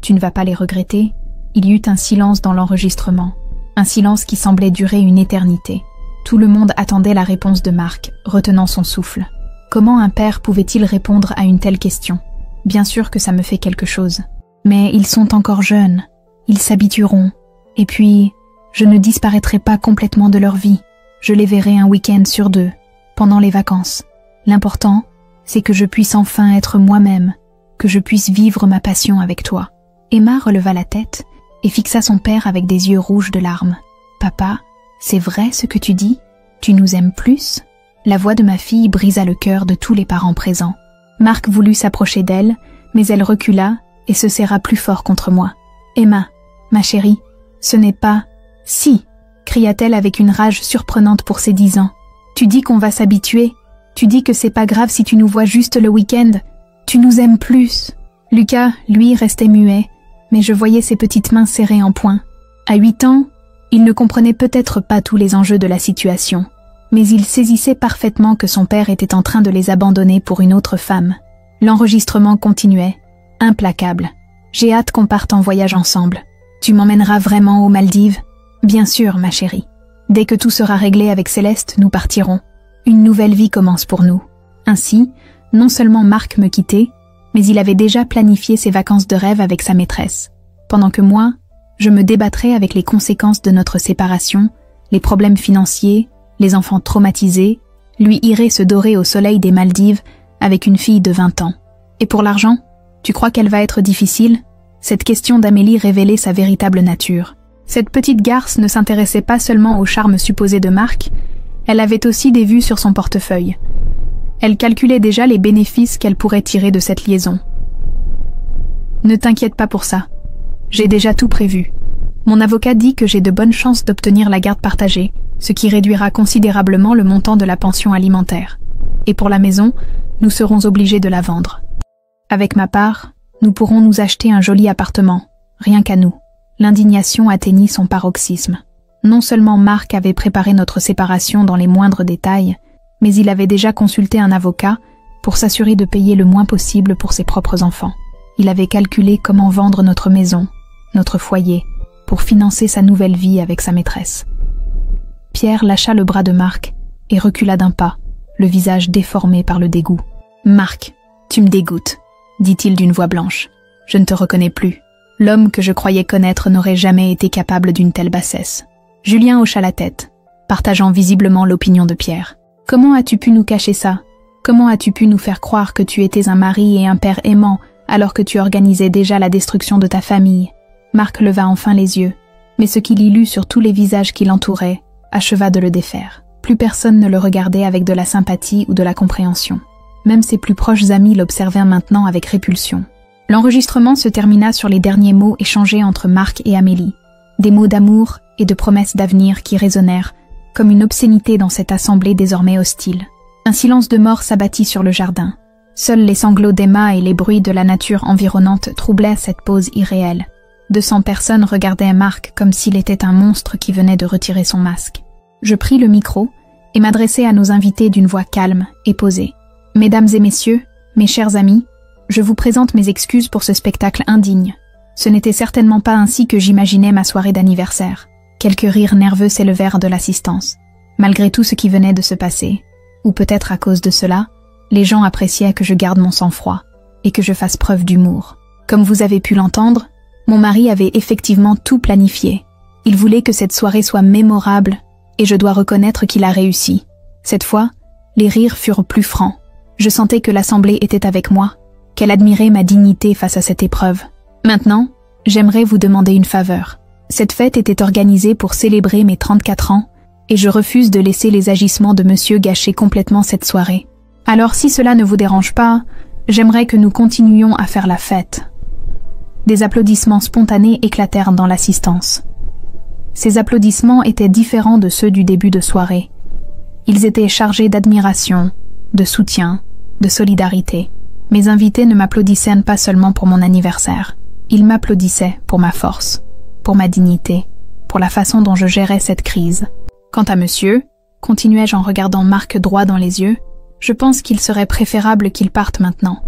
Tu ne vas pas les regretter ?» Il y eut un silence dans l'enregistrement, un silence qui semblait durer une éternité. Tout le monde attendait la réponse de Marc, retenant son souffle. Comment un père pouvait-il répondre à une telle question? Bien sûr que ça me fait quelque chose. Mais ils sont encore jeunes, ils s'habitueront. Et puis, je ne disparaîtrai pas complètement de leur vie. Je les verrai un week-end sur 2, pendant les vacances. L'important, c'est que je puisse enfin être moi-même, que je puisse vivre ma passion avec toi. Emma releva la tête et fixa son père avec des yeux rouges de larmes. « Papa, c'est vrai ce que tu dis ? Tu nous aimes plus ?» La voix de ma fille brisa le cœur de tous les parents présents. Marc voulut s'approcher d'elle, mais elle recula et se serra plus fort contre moi. « Emma, ma chérie, ce n'est pas... »« Si !» cria-t-elle avec une rage surprenante pour ses 10 ans. « Tu dis qu'on va s'habituer. Tu dis que c'est pas grave si tu nous vois juste le week-end. Tu nous aimes plus. » Lucas, lui, restait muet, mais je voyais ses petites mains serrées en poing. À 8 ans, il ne comprenait peut-être pas tous les enjeux de la situation, mais il saisissait parfaitement que son père était en train de les abandonner pour une autre femme. L'enregistrement continuait, implacable. « J'ai hâte qu'on parte en voyage ensemble. Tu m'emmèneras vraiment aux Maldives ? » « Bien sûr, ma chérie. Dès que tout sera réglé avec Céleste, nous partirons. Une nouvelle vie commence pour nous. » Ainsi, non seulement Marc me quittait, mais il avait déjà planifié ses vacances de rêve avec sa maîtresse. Pendant que moi, je me débattrais avec les conséquences de notre séparation, les problèmes financiers, les enfants traumatisés, lui irait se dorer au soleil des Maldives avec une fille de 20 ans. Et pour l'argent, tu crois qu'elle va être difficile ? Cette question d'Amélie révélait sa véritable nature. Cette petite garce ne s'intéressait pas seulement au charme supposé de Marc, elle avait aussi des vues sur son portefeuille. Elle calculait déjà les bénéfices qu'elle pourrait tirer de cette liaison. « Ne t'inquiète pas pour ça. J'ai déjà tout prévu. Mon avocat dit que j'ai de bonnes chances d'obtenir la garde partagée, ce qui réduira considérablement le montant de la pension alimentaire. Et pour la maison, nous serons obligés de la vendre. Avec ma part, nous pourrons nous acheter un joli appartement, rien qu'à nous. » L'indignation atteignit son paroxysme. Non seulement Marc avait préparé notre séparation dans les moindres détails, mais il avait déjà consulté un avocat pour s'assurer de payer le moins possible pour ses propres enfants. Il avait calculé comment vendre notre maison, notre foyer, pour financer sa nouvelle vie avec sa maîtresse. Pierre lâcha le bras de Marc et recula d'un pas, le visage déformé par le dégoût. « Marc, tu me dégoûtes, » dit-il d'une voix blanche. « Je ne te reconnais plus. » L'homme que je croyais connaître n'aurait jamais été capable d'une telle bassesse. Julien hocha la tête, partageant visiblement l'opinion de Pierre. « Comment as-tu pu nous cacher ça? Comment as-tu pu nous faire croire que tu étais un mari et un père aimant alors que tu organisais déjà la destruction de ta famille ?» Marc leva enfin les yeux, mais ce qu'il y lut sur tous les visages qui l'entouraient acheva de le défaire. Plus personne ne le regardait avec de la sympathie ou de la compréhension. Même ses plus proches amis l'observaient maintenant avec répulsion. L'enregistrement se termina sur les derniers mots échangés entre Marc et Amélie. Des mots d'amour et de promesses d'avenir qui résonnèrent comme une obscénité dans cette assemblée désormais hostile. Un silence de mort s'abattit sur le jardin. Seuls les sanglots d'Emma et les bruits de la nature environnante troublaient cette pause irréelle. 200 personnes regardaient Marc comme s'il était un monstre qui venait de retirer son masque. Je pris le micro et m'adressai à nos invités d'une voix calme et posée. « Mesdames et messieurs, mes chers amis, je vous présente mes excuses pour ce spectacle indigne. Ce n'était certainement pas ainsi que j'imaginais ma soirée d'anniversaire. » Quelques rires nerveux s'élevèrent de l'assistance. Malgré tout ce qui venait de se passer, ou peut-être à cause de cela, les gens appréciaient que je garde mon sang-froid et que je fasse preuve d'humour. Comme vous avez pu l'entendre, mon mari avait effectivement tout planifié. Il voulait que cette soirée soit mémorable et je dois reconnaître qu'il a réussi. Cette fois, les rires furent plus francs. Je sentais que l'assemblée était avec moi, qu'elle admirait ma dignité face à cette épreuve. Maintenant, j'aimerais vous demander une faveur. Cette fête était organisée pour célébrer mes 34 ans et je refuse de laisser les agissements de monsieur gâcher complètement cette soirée. Alors si cela ne vous dérange pas, j'aimerais que nous continuions à faire la fête. Des applaudissements spontanés éclatèrent dans l'assistance. Ces applaudissements étaient différents de ceux du début de soirée. Ils étaient chargés d'admiration, de soutien, de solidarité. Mes invités ne m'applaudissaient pas seulement pour mon anniversaire. Ils m'applaudissaient pour ma force, pour ma dignité, pour la façon dont je gérais cette crise. Quant à monsieur, continuai-je en regardant Marc droit dans les yeux, je pense qu'il serait préférable qu'il parte maintenant.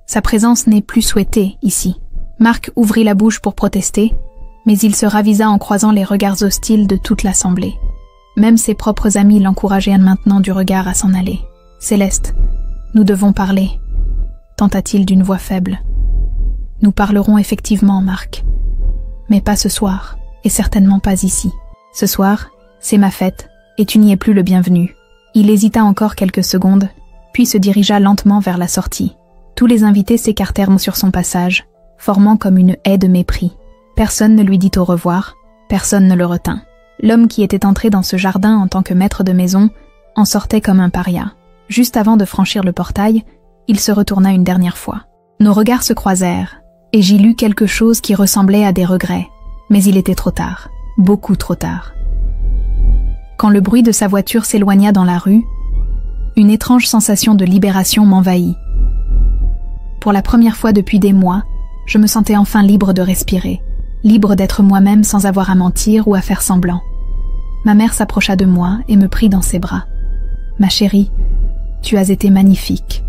Sa présence n'est plus souhaitée ici. Marc ouvrit la bouche pour protester, mais il se ravisa en croisant les regards hostiles de toute l'assemblée. Même ses propres amis l'encourageaient maintenant du regard à s'en aller. « Céleste, nous devons parler », tenta-t-il d'une voix faible. « Nous parlerons effectivement, Marc. Mais pas ce soir, et certainement pas ici. Ce soir, c'est ma fête, et tu n'y es plus le bienvenu. » Il hésita encore quelques secondes, puis se dirigea lentement vers la sortie. Tous les invités s'écartèrent sur son passage, formant comme une haie de mépris. Personne ne lui dit au revoir, personne ne le retint. L'homme qui était entré dans ce jardin en tant que maître de maison en sortait comme un paria. Juste avant de franchir le portail, il se retourna une dernière fois. Nos regards se croisèrent, et j'y lus quelque chose qui ressemblait à des regrets. Mais il était trop tard, beaucoup trop tard. Quand le bruit de sa voiture s'éloigna dans la rue, une étrange sensation de libération m'envahit. Pour la première fois depuis des mois, je me sentais enfin libre de respirer, libre d'être moi-même sans avoir à mentir ou à faire semblant. Ma mère s'approcha de moi et me prit dans ses bras. « Ma chérie, tu as été magnifique.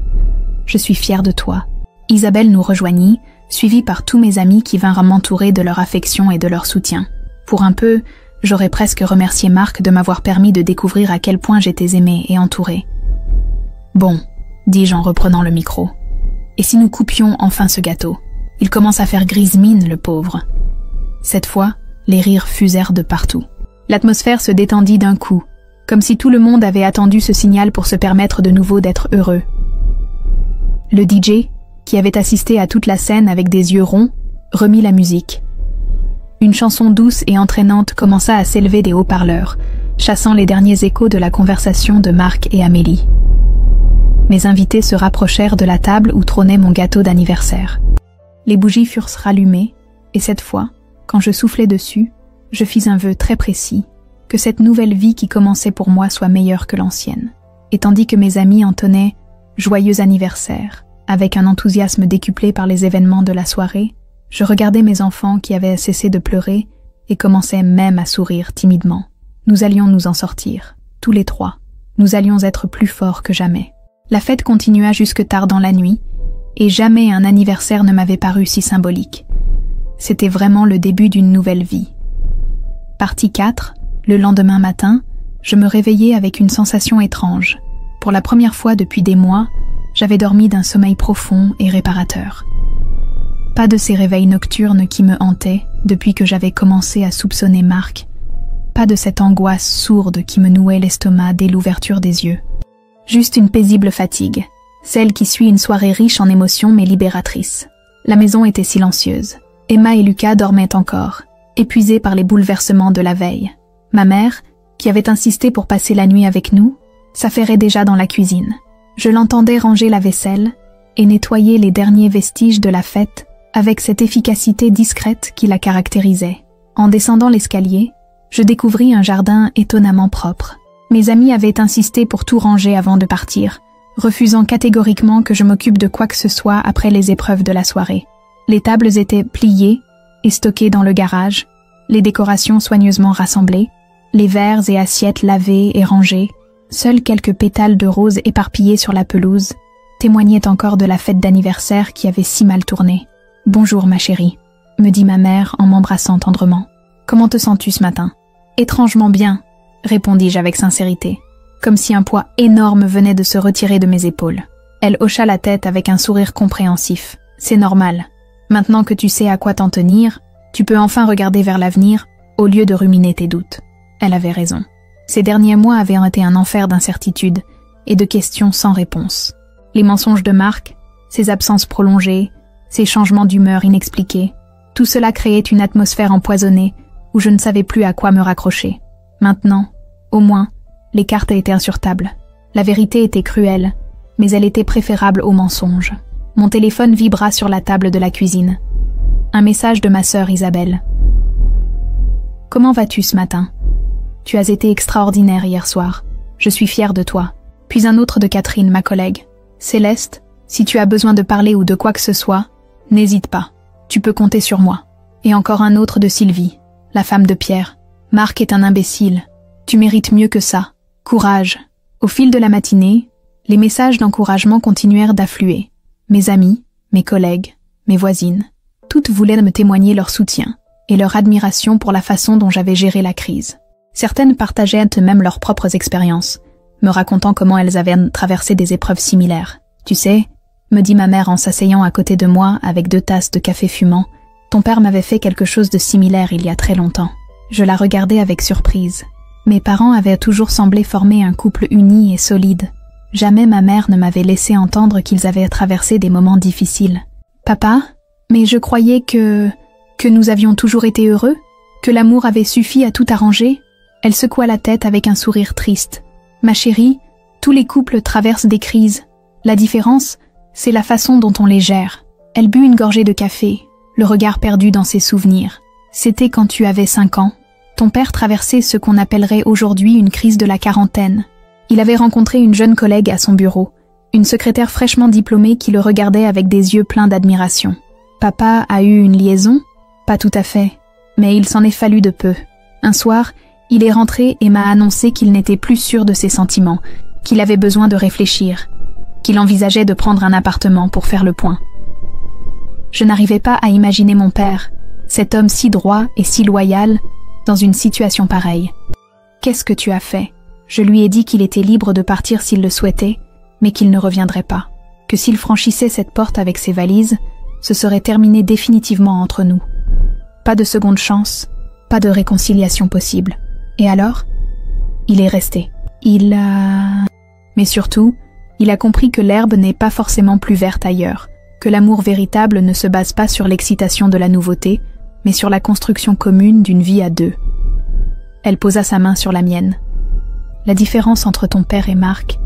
Je suis fière de toi. » Isabelle nous rejoignit, suivie par tous mes amis qui vinrent m'entourer de leur affection et de leur soutien. Pour un peu, j'aurais presque remercié Marc de m'avoir permis de découvrir à quel point j'étais aimée et entourée. « Bon, » dis-je en reprenant le micro. « Et si nous coupions enfin ce gâteau? Il commence à faire grise mine, le pauvre. » Cette fois, les rires fusèrent de partout. L'atmosphère se détendit d'un coup, comme si tout le monde avait attendu ce signal pour se permettre de nouveau d'être heureux. Le DJ, qui avait assisté à toute la scène avec des yeux ronds, remit la musique. Une chanson douce et entraînante commença à s'élever des haut-parleurs, chassant les derniers échos de la conversation de Marc et Amélie. Mes invités se rapprochèrent de la table où trônait mon gâteau d'anniversaire. Les bougies furent rallumées, et cette fois, quand je soufflai dessus, je fis un vœu très précis, que cette nouvelle vie qui commençait pour moi soit meilleure que l'ancienne. Et tandis que mes amis entonnaient « Joyeux anniversaire », avec un enthousiasme décuplé par les événements de la soirée, je regardais mes enfants qui avaient cessé de pleurer et commençaient même à sourire timidement. Nous allions nous en sortir, tous les trois. Nous allions être plus forts que jamais. La fête continua jusque tard dans la nuit, et jamais un anniversaire ne m'avait paru si symbolique. C'était vraiment le début d'une nouvelle vie. Partie 4, le lendemain matin, je me réveillai avec une sensation étrange. Pour la première fois depuis des mois, j'avais dormi d'un sommeil profond et réparateur. Pas de ces réveils nocturnes qui me hantaient depuis que j'avais commencé à soupçonner Marc. Pas de cette angoisse sourde qui me nouait l'estomac dès l'ouverture des yeux. Juste une paisible fatigue, celle qui suit une soirée riche en émotions mais libératrice. La maison était silencieuse. Emma et Lucas dormaient encore, épuisés par les bouleversements de la veille. Ma mère, qui avait insisté pour passer la nuit avec nous, s'affairait déjà dans la cuisine. Je l'entendais ranger la vaisselle et nettoyer les derniers vestiges de la fête avec cette efficacité discrète qui la caractérisait. En descendant l'escalier, je découvris un jardin étonnamment propre. Mes amis avaient insisté pour tout ranger avant de partir, refusant catégoriquement que je m'occupe de quoi que ce soit après les épreuves de la soirée. Les tables étaient pliées et stockées dans le garage, les décorations soigneusement rassemblées, les verres et assiettes lavés et rangés. Seuls quelques pétales de roses éparpillés sur la pelouse témoignaient encore de la fête d'anniversaire qui avait si mal tourné. « Bonjour, ma chérie », me dit ma mère en m'embrassant tendrement. « Comment te sens-tu ce matin ?»« Étrangement bien », répondis-je avec sincérité, comme si un poids énorme venait de se retirer de mes épaules. Elle hocha la tête avec un sourire compréhensif. « C'est normal. Maintenant que tu sais à quoi t'en tenir, tu peux enfin regarder vers l'avenir au lieu de ruminer tes doutes. » Elle avait raison. Ces derniers mois avaient été un enfer d'incertitudes et de questions sans réponse. Les mensonges de Marc, ses absences prolongées, ses changements d'humeur inexpliqués, tout cela créait une atmosphère empoisonnée où je ne savais plus à quoi me raccrocher. Maintenant, au moins, les cartes étaient sur table. La vérité était cruelle, mais elle était préférable au mensonge. Mon téléphone vibra sur la table de la cuisine. Un message de ma sœur Isabelle. « Comment vas-tu ce matin ? Tu as été extraordinaire hier soir. Je suis fière de toi. » Puis un autre de Catherine, ma collègue. « Céleste, si tu as besoin de parler ou de quoi que ce soit, n'hésite pas. Tu peux compter sur moi. » Et encore un autre de Sylvie, la femme de Pierre. « Marc est un imbécile. Tu mérites mieux que ça. Courage. » Au fil de la matinée, les messages d'encouragement continuèrent d'affluer. Mes amis, mes collègues, mes voisines, toutes voulaient me témoigner leur soutien et leur admiration pour la façon dont j'avais géré la crise. Certaines partageaient même leurs propres expériences, me racontant comment elles avaient traversé des épreuves similaires. « Tu sais, » me dit ma mère en s'asseyant à côté de moi avec 2 tasses de café fumant, « ton père m'avait fait quelque chose de similaire il y a très longtemps. » Je la regardais avec surprise. Mes parents avaient toujours semblé former un couple uni et solide. Jamais ma mère ne m'avait laissé entendre qu'ils avaient traversé des moments difficiles. « Papa, mais je croyais que nous avions toujours été heureux, que l'amour avait suffi à tout arranger ?» Elle secoua la tête avec un sourire triste. Ma chérie, tous les couples traversent des crises. La différence, c'est la façon dont on les gère. Elle but une gorgée de café, le regard perdu dans ses souvenirs. C'était quand tu avais 5 ans. Ton père traversait ce qu'on appellerait aujourd'hui une crise de la quarantaine. Il avait rencontré une jeune collègue à son bureau, une secrétaire fraîchement diplômée qui le regardait avec des yeux pleins d'admiration. Papa a eu une liaison? Pas tout à fait, mais il s'en est fallu de peu. Un soir, il est rentré et m'a annoncé qu'il n'était plus sûr de ses sentiments, qu'il avait besoin de réfléchir, qu'il envisageait de prendre un appartement pour faire le point. Je n'arrivais pas à imaginer mon père, cet homme si droit et si loyal, dans une situation pareille. « Qu'est-ce que tu as fait ?» Je lui ai dit qu'il était libre de partir s'il le souhaitait, mais qu'il ne reviendrait pas. Que s'il franchissait cette porte avec ses valises, ce serait terminé définitivement entre nous. Pas de seconde chance, pas de réconciliation possible. Et alors? Il est resté. Mais surtout, il a compris que l'herbe n'est pas forcément plus verte ailleurs, que l'amour véritable ne se base pas sur l'excitation de la nouveauté, mais sur la construction commune d'une vie à deux. Elle posa sa main sur la mienne. La différence entre ton père et Marc,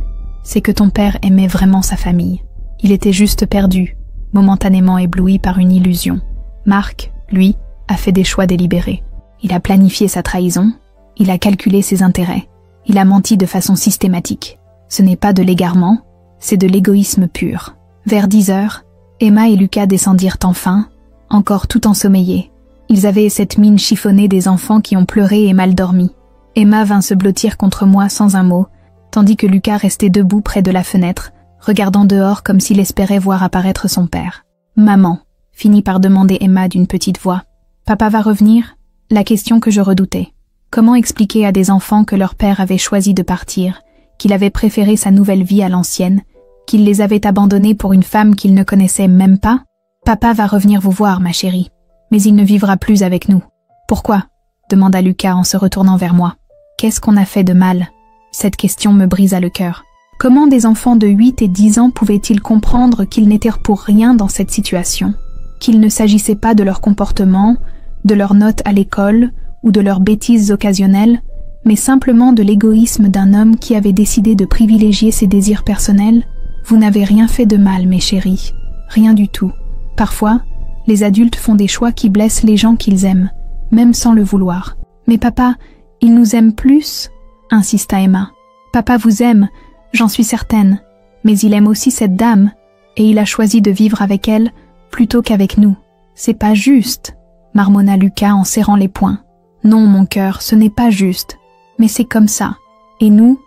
c'est que ton père aimait vraiment sa famille. Il était juste perdu, momentanément ébloui par une illusion. Marc, lui, a fait des choix délibérés. Il a planifié sa trahison, il a calculé ses intérêts, il a menti de façon systématique. Ce n'est pas de l'égarement, c'est de l'égoïsme pur. Vers 10 heures, Emma et Lucas descendirent enfin, encore tout ensommeillés. Ils avaient cette mine chiffonnée des enfants qui ont pleuré et mal dormi. Emma vint se blottir contre moi sans un mot, tandis que Lucas restait debout près de la fenêtre, regardant dehors comme s'il espérait voir apparaître son père. « Maman », finit par demander Emma d'une petite voix. « Papa va revenir ?» La question que je redoutais. Comment expliquer à des enfants que leur père avait choisi de partir, qu'il avait préféré sa nouvelle vie à l'ancienne, qu'il les avait abandonnés pour une femme qu'ils ne connaissaient même pas? « Papa va revenir vous voir, ma chérie, mais il ne vivra plus avec nous. »« Pourquoi ?» demanda Lucas en se retournant vers moi. « Qu'est-ce qu'on a fait de mal ?» Cette question me brisa le cœur. Comment des enfants de 8 et 10 ans pouvaient-ils comprendre qu'ils n'étaient pour rien dans cette situation, qu'il ne s'agissait pas de leur comportement, de leurs notes à l'école ou de leurs bêtises occasionnelles, mais simplement de l'égoïsme d'un homme qui avait décidé de privilégier ses désirs personnels? Vous n'avez rien fait de mal, mes chéris, rien du tout. Parfois, les adultes font des choix qui blessent les gens qu'ils aiment, même sans le vouloir. Mais papa, il nous aime plus, insista Emma. Papa vous aime, j'en suis certaine, mais il aime aussi cette dame, et il a choisi de vivre avec elle plutôt qu'avec nous. C'est pas juste, marmonna Lucas en serrant les poings. Non, mon cœur, ce n'est pas juste, mais c'est comme ça. Et nous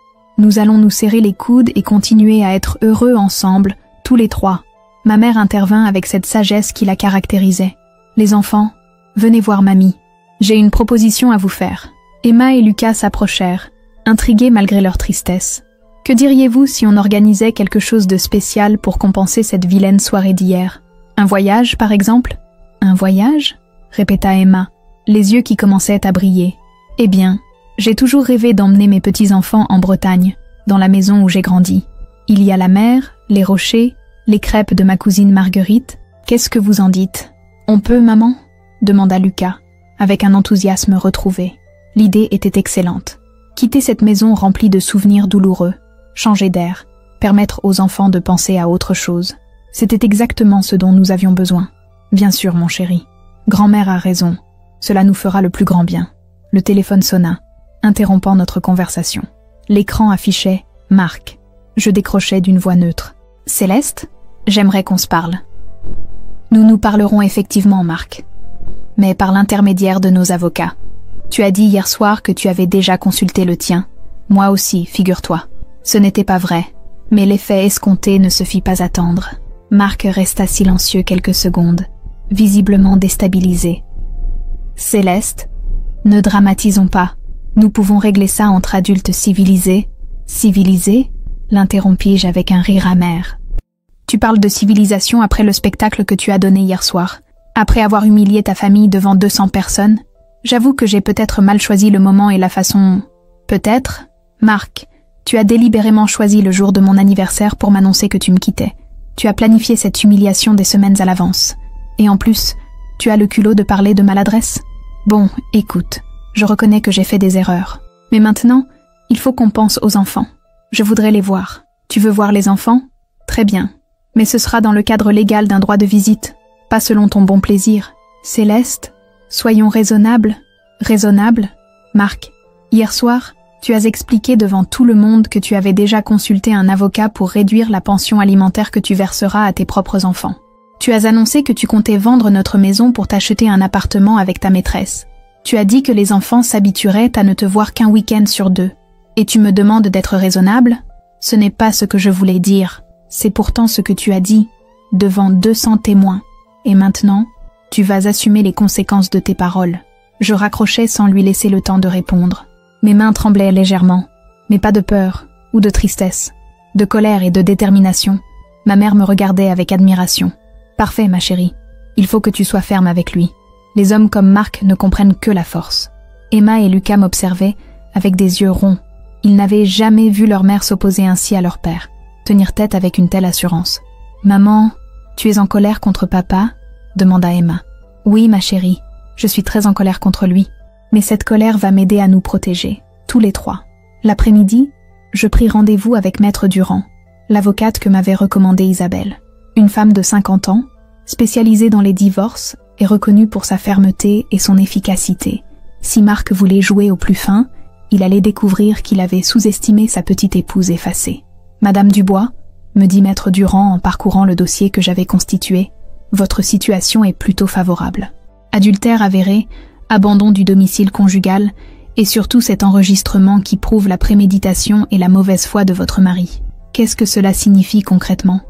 allons nous serrer les coudes et continuer à être heureux ensemble, tous les trois. Ma mère intervint avec cette sagesse qui la caractérisait. Les enfants, venez voir mamie. J'ai une proposition à vous faire. Emma et Lucas s'approchèrent, intrigués malgré leur tristesse. Que diriez-vous si on organisait quelque chose de spécial pour compenser cette vilaine soirée d'hier? Un voyage, par exemple? Un voyage? Répéta Emma, les yeux qui commençaient à briller. Eh bien, j'ai toujours rêvé d'emmener mes petits-enfants en Bretagne, dans la maison où j'ai grandi. Il y a la mer, les rochers, les crêpes de ma cousine Marguerite. Qu'est-ce que vous en dites? On peut, maman? Demanda Lucas, avec un enthousiasme retrouvé. L'idée était excellente. Quitter cette maison remplie de souvenirs douloureux, changer d'air, permettre aux enfants de penser à autre chose. C'était exactement ce dont nous avions besoin. Bien sûr, mon chéri. Grand-mère a raison. Cela nous fera le plus grand bien. Le téléphone sonna, interrompant notre conversation. L'écran affichait « Marc ». Je décrochais d'une voix neutre. « Céleste, j'aimerais qu'on se parle. » Nous nous parlerons effectivement, Marc. Mais par l'intermédiaire de nos avocats. Tu as dit hier soir que tu avais déjà consulté le tien. Moi aussi, figure-toi. Ce n'était pas vrai, mais l'effet escompté ne se fit pas attendre. Marc resta silencieux quelques secondes, visiblement déstabilisé. « Céleste, ne dramatisons pas. Nous pouvons régler ça entre adultes civilisés. »« Civilisés » l'interrompis-je avec un rire amer. « Tu parles de civilisation après le spectacle que tu as donné hier soir, après avoir humilié ta famille devant 200 personnes. J'avoue que j'ai peut-être mal choisi le moment et la façon... Peut-être, Marc, tu as délibérément choisi le jour de mon anniversaire pour m'annoncer que tu me quittais. Tu as planifié cette humiliation des semaines à l'avance. Et en plus, tu as le culot de parler de maladresse? Bon, écoute, je reconnais que j'ai fait des erreurs. Mais maintenant, Il faut qu'on pense aux enfants. Je voudrais les voir. Tu veux voir les enfants? Très bien. Mais ce sera dans le cadre légal d'un droit de visite, pas selon ton bon plaisir. Céleste, soyons raisonnables. Raisonnables? Marc, hier soir, tu as expliqué devant tout le monde que tu avais déjà consulté un avocat pour réduire la pension alimentaire que tu verseras à tes propres enfants. Tu as annoncé que tu comptais vendre notre maison pour t'acheter un appartement avec ta maîtresse. Tu as dit que les enfants s'habitueraient à ne te voir qu'un week-end sur 2. Et tu me demandes d'être raisonnable? Ce n'est pas ce que je voulais dire. C'est pourtant ce que tu as dit, devant 200 témoins. Et maintenant, tu vas assumer les conséquences de tes paroles. Je raccrochais sans lui laisser le temps de répondre. Mes mains tremblaient légèrement, mais pas de peur ou de tristesse, de colère et de détermination. Ma mère me regardait avec admiration. Parfait, ma chérie. Il faut que tu sois ferme avec lui. Les hommes comme Marc ne comprennent que la force. Emma et Lucas m'observaient avec des yeux ronds. Ils n'avaient jamais vu leur mère s'opposer ainsi à leur père, tenir tête avec une telle assurance. « Maman, tu es en colère contre papa ?» demanda Emma. « Oui, ma chérie, je suis très en colère contre lui. Mais cette colère va m'aider à nous protéger, tous les trois. » L'après-midi, je pris rendez-vous avec Maître Durand, l'avocate que m'avait recommandée Isabelle. Une femme de 50 ans, spécialisée dans les divorces et reconnue pour sa fermeté et son efficacité. Si Marc voulait jouer au plus fin, il allait découvrir qu'il avait sous-estimé sa petite épouse effacée. « Madame Dubois, » me dit Maître Durand en parcourant le dossier que j'avais constitué, « votre situation est plutôt favorable. Adultère avéré, abandon du domicile conjugal, et surtout cet enregistrement qui prouve la préméditation et la mauvaise foi de votre mari. Qu'est-ce que cela signifie concrètement ?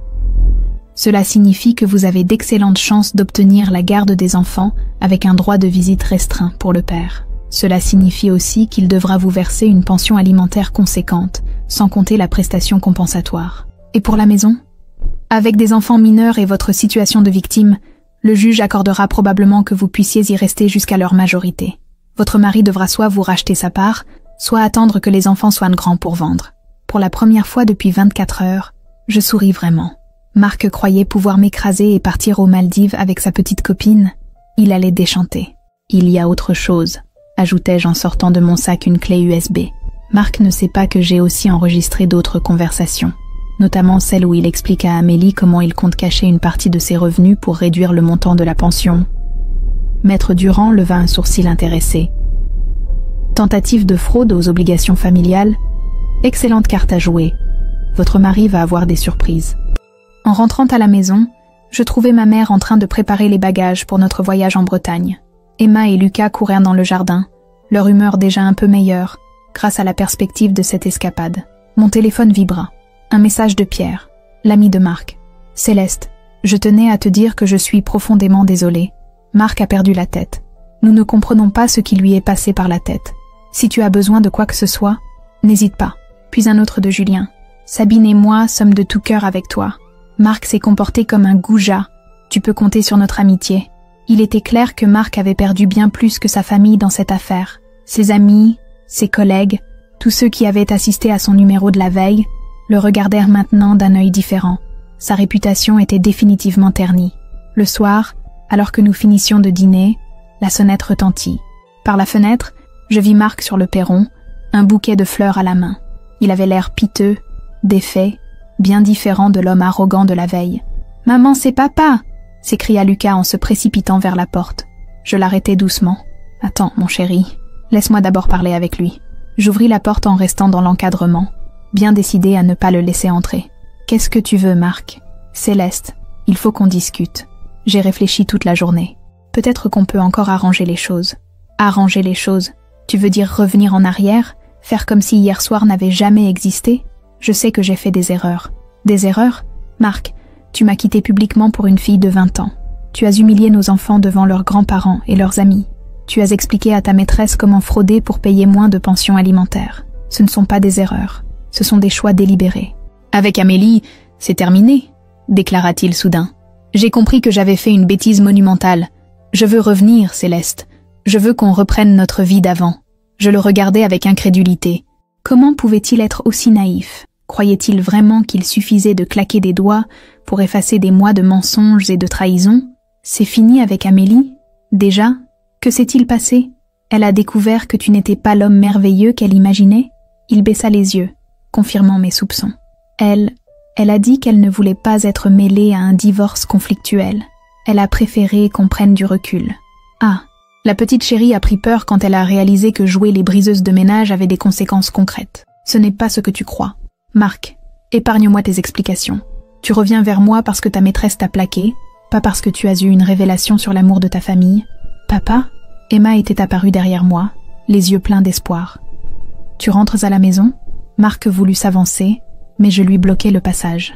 Cela signifie que vous avez d'excellentes chances d'obtenir la garde des enfants avec un droit de visite restreint pour le père. Cela signifie aussi qu'il devra vous verser une pension alimentaire conséquente, sans compter la prestation compensatoire. Et pour la maison ? Avec des enfants mineurs et votre situation de victime, le juge accordera probablement que vous puissiez y rester jusqu'à leur majorité. Votre mari devra soit vous racheter sa part, soit attendre que les enfants soient grands pour vendre. Pour la première fois depuis 24 heures, je souris vraiment. Marc croyait pouvoir m'écraser et partir aux Maldives avec sa petite copine. Il allait déchanter. Il y a autre chose, ajoutai-je en sortant de mon sac une clé USB. Marc ne sait pas que j'ai aussi enregistré d'autres conversations, notamment celle où il explique à Amélie comment il compte cacher une partie de ses revenus pour réduire le montant de la pension. Maître Durand leva un sourcil intéressé. Tentative de fraude aux obligations familiales? Excellente carte à jouer. Votre mari va avoir des surprises. En rentrant à la maison, je trouvais ma mère en train de préparer les bagages pour notre voyage en Bretagne. Emma et Lucas coururent dans le jardin, leur humeur déjà un peu meilleure, grâce à la perspective de cette escapade. Mon téléphone vibra. Un message de Pierre, l'ami de Marc. « Céleste, je tenais à te dire que je suis profondément désolée. Marc a perdu la tête. Nous ne comprenons pas ce qui lui est passé par la tête. Si tu as besoin de quoi que ce soit, n'hésite pas. » Puis un autre de Julien. « Sabine et moi sommes de tout cœur avec toi. Marc s'est comporté comme un goujat. Tu peux compter sur notre amitié. » Il était clair que Marc avait perdu bien plus que sa famille dans cette affaire. Ses amis, ses collègues, tous ceux qui avaient assisté à son numéro de la veille, le regardèrent maintenant d'un œil différent. Sa réputation était définitivement ternie. Le soir, alors que nous finissions de dîner, la sonnette retentit. Par la fenêtre, je vis Marc sur le perron, un bouquet de fleurs à la main. Il avait l'air piteux, défait, bien différent de l'homme arrogant de la veille. « Maman, c'est papa !» s'écria Lucas en se précipitant vers la porte. Je l'arrêtai doucement. « Attends, mon chéri, laisse-moi d'abord parler avec lui. » J'ouvris la porte en restant dans l'encadrement, bien décidé à ne pas le laisser entrer. « Qu'est-ce que tu veux, Marc ? » ?»« Céleste, il faut qu'on discute. J'ai réfléchi toute la journée. Peut-être qu'on peut encore arranger les choses. » « Arranger les choses ? Tu veux dire revenir en arrière ? Faire comme si hier soir n'avait jamais existé ? Je sais que j'ai fait des erreurs. » « Des erreurs ? Marc, tu m'as quitté publiquement pour une fille de 20 ans. Tu as humilié nos enfants devant leurs grands-parents et leurs amis. Tu as expliqué à ta maîtresse comment frauder pour payer moins de pension alimentaire. Ce ne sont pas des erreurs, ce sont des choix délibérés. « Avec Amélie, c'est terminé, » déclara-t-il soudain. « J'ai compris que j'avais fait une bêtise monumentale. Je veux revenir, Céleste. Je veux qu'on reprenne notre vie d'avant. » Je le regardais avec incrédulité. Comment pouvait-il être aussi naïf ? Croyait-il vraiment qu'il suffisait de claquer des doigts pour effacer des mois de mensonges et de trahisons ? C'est fini avec Amélie ? Déjà ? Que s'est-il passé ? Elle a découvert que tu n'étais pas l'homme merveilleux qu'elle imaginait ? Il baissa les yeux, confirmant mes soupçons. Elle a dit qu'elle ne voulait pas être mêlée à un divorce conflictuel. Elle a préféré qu'on prenne du recul. Ah, la petite chérie a pris peur quand elle a réalisé que jouer les briseuses de ménage avait des conséquences concrètes. Ce n'est pas ce que tu crois. Marc, épargne-moi tes explications. Tu reviens vers moi parce que ta maîtresse t'a plaqué, pas parce que tu as eu une révélation sur l'amour de ta famille. Papa? Emma était apparue derrière moi, les yeux pleins d'espoir. Tu rentres à la maison? Marc voulut s'avancer, mais je lui bloquai le passage.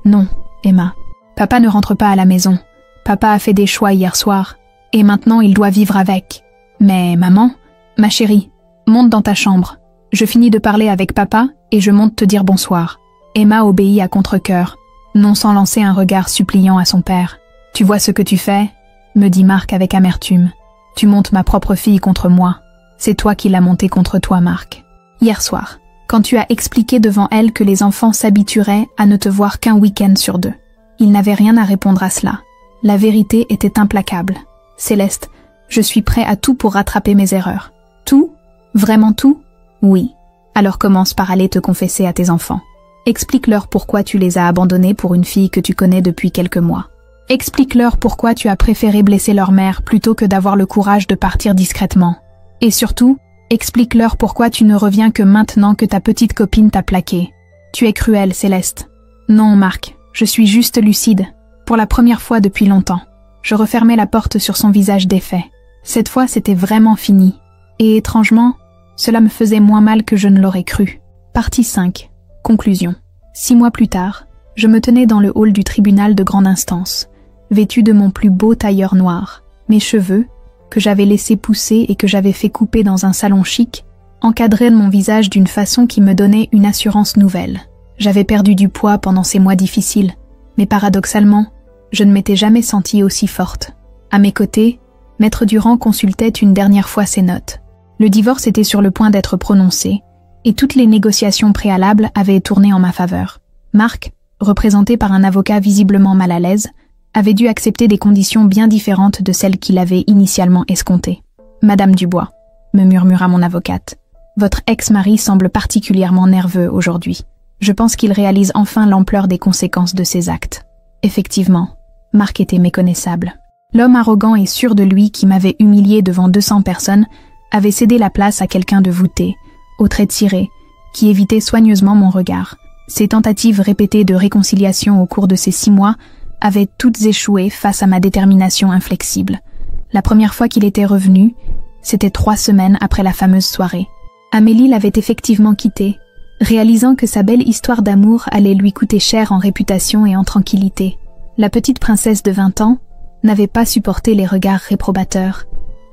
Non, Emma. Papa ne rentre pas à la maison. Papa a fait des choix hier soir, et maintenant il doit vivre avec. Mais maman, ma chérie, monte dans ta chambre. Je finis de parler avec papa et je monte te dire bonsoir. Emma obéit à contre-cœur, non sans lancer un regard suppliant à son père. Tu vois ce que tu fais? Me dit Marc avec amertume. Tu montes ma propre fille contre moi. C'est toi qui l'as montée contre toi, Marc. Hier soir, quand tu as expliqué devant elle que les enfants s'habitueraient à ne te voir qu'un week-end sur 2. Il n'avait rien à répondre à cela. La vérité était implacable. Céleste, je suis prêt à tout pour rattraper mes erreurs. Tout? Vraiment tout? Oui. Alors commence par aller te confesser à tes enfants. Explique-leur pourquoi tu les as abandonnés pour une fille que tu connais depuis quelques mois. Explique-leur pourquoi tu as préféré blesser leur mère plutôt que d'avoir le courage de partir discrètement. Et surtout, explique-leur pourquoi tu ne reviens que maintenant que ta petite copine t'a plaqué. Tu es cruelle, Céleste. Non, Marc, je suis juste lucide. Pour la première fois depuis longtemps. Je refermai la porte sur son visage défait. Cette fois, c'était vraiment fini. Et étrangement, cela me faisait moins mal que je ne l'aurais cru. Partie 5. Conclusion. 6 mois plus tard, je me tenais dans le hall du tribunal de grande instance, vêtue de mon plus beau tailleur noir. Mes cheveux, que j'avais laissés pousser et que j'avais fait couper dans un salon chic, encadraient mon visage d'une façon qui me donnait une assurance nouvelle. J'avais perdu du poids pendant ces mois difficiles, mais paradoxalement, je ne m'étais jamais sentie aussi forte. À mes côtés, Maître Durand consultait une dernière fois ses notes. Le divorce était sur le point d'être prononcé, et toutes les négociations préalables avaient tourné en ma faveur. Marc, représenté par un avocat visiblement mal à l'aise, avait dû accepter des conditions bien différentes de celles qu'il avait initialement escomptées. « Madame Dubois », me murmura mon avocate, « votre ex-mari semble particulièrement nerveux aujourd'hui. Je pense qu'il réalise enfin l'ampleur des conséquences de ses actes. » Effectivement, Marc était méconnaissable. L'homme arrogant et sûr de lui qui m'avait humilié devant 200 personnes avait cédé la place à quelqu'un de voûté, aux traits tirés, qui évitait soigneusement mon regard. Ses tentatives répétées de réconciliation au cours de ces 6 mois avaient toutes échoué face à ma détermination inflexible. La première fois qu'il était revenu, c'était 3 semaines après la fameuse soirée. Amélie l'avait effectivement quitté, réalisant que sa belle histoire d'amour allait lui coûter cher en réputation et en tranquillité. La petite princesse de 20 ans n'avait pas supporté les regards réprobateurs,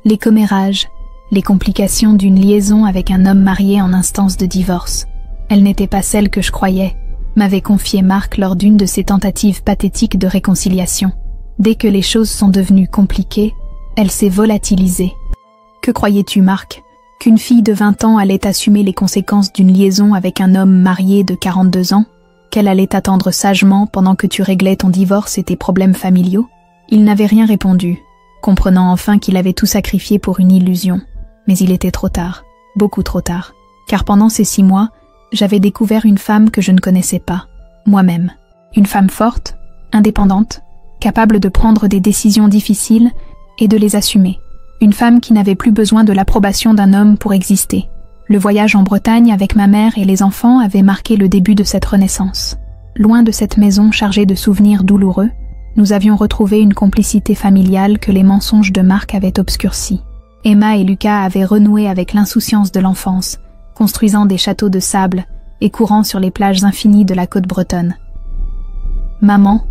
les commérages, les complications d'une liaison avec un homme marié en instance de divorce. Elle n'était pas celle que je croyais, m'avait confié Marc lors d'une de ses tentatives pathétiques de réconciliation. Dès que les choses sont devenues compliquées, elle s'est volatilisée. Que croyais-tu, Marc? Qu'une fille de 20 ans allait assumer les conséquences d'une liaison avec un homme marié de 42 ans? Qu'elle allait t'attendre sagement pendant que tu réglais ton divorce et tes problèmes familiaux? Il n'avait rien répondu, comprenant enfin qu'il avait tout sacrifié pour une illusion. Mais il était trop tard, beaucoup trop tard, car pendant ces 6 mois, j'avais découvert une femme que je ne connaissais pas, moi-même. Une femme forte, indépendante, capable de prendre des décisions difficiles et de les assumer. Une femme qui n'avait plus besoin de l'approbation d'un homme pour exister. Le voyage en Bretagne avec ma mère et les enfants avait marqué le début de cette renaissance. Loin de cette maison chargée de souvenirs douloureux, nous avions retrouvé une complicité familiale que les mensonges de Marc avaient obscurcie. Emma et Lucas avaient renoué avec l'insouciance de l'enfance, construisant des châteaux de sable et courant sur les plages infinies de la côte bretonne. « Maman »,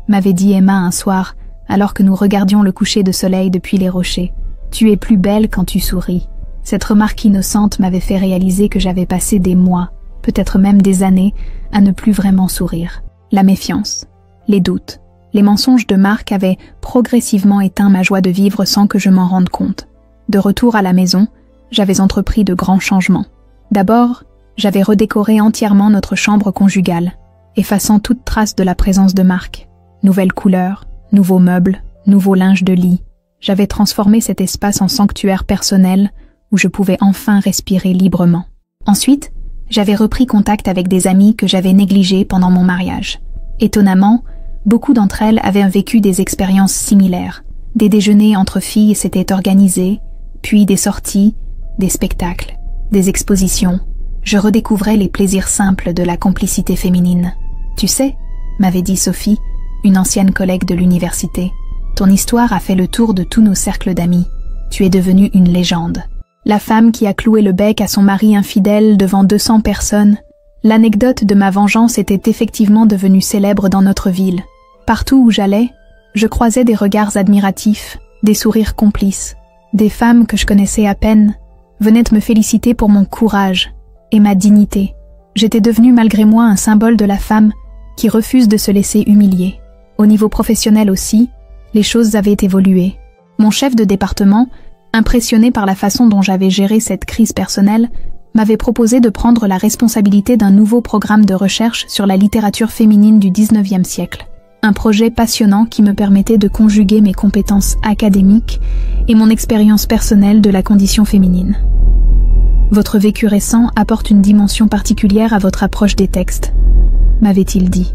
m'avait dit Emma un soir, alors que nous regardions le coucher de soleil depuis les rochers, « tu es plus belle quand tu souris ». Cette remarque innocente m'avait fait réaliser que j'avais passé des mois, peut-être même des années, à ne plus vraiment sourire. La méfiance, les doutes, les mensonges de Marc avaient progressivement éteint ma joie de vivre sans que je m'en rende compte. De retour à la maison, j'avais entrepris de grands changements. D'abord, j'avais redécoré entièrement notre chambre conjugale, effaçant toute trace de la présence de Marc. Nouvelles couleurs, nouveaux meubles, nouveau linge de lit. J'avais transformé cet espace en sanctuaire personnel où je pouvais enfin respirer librement. Ensuite, J'avais repris contact avec des amies que j'avais négligées pendant mon mariage. Étonnamment, beaucoup d'entre elles avaient vécu des expériences similaires. Des déjeuners entre filles s'étaient organisés, puis des sorties, des spectacles, des expositions. Je redécouvrais les plaisirs simples de la complicité féminine. Tu sais, m'avait dit Sophie, une ancienne collègue de l'université, ton histoire a fait le tour de tous nos cercles d'amis. Tu es devenue une légende. La femme qui a cloué le bec à son mari infidèle devant 200 personnes. L'anecdote de ma vengeance était effectivement devenue célèbre dans notre ville. Partout où j'allais, je croisais des regards admiratifs, des sourires complices. Des femmes que je connaissais à peine venaient me féliciter pour mon courage et ma dignité. J'étais devenue malgré moi un symbole de la femme qui refuse de se laisser humilier. Au niveau professionnel aussi, les choses avaient évolué. Mon chef de département, impressionné par la façon dont j'avais géré cette crise personnelle, m'avait proposé de prendre la responsabilité d'un nouveau programme de recherche sur la littérature féminine du XIXe siècle. Un projet passionnant qui me permettait de conjuguer mes compétences académiques et mon expérience personnelle de la condition féminine. Votre vécu récent apporte une dimension particulière à votre approche des textes, m'avait-il dit.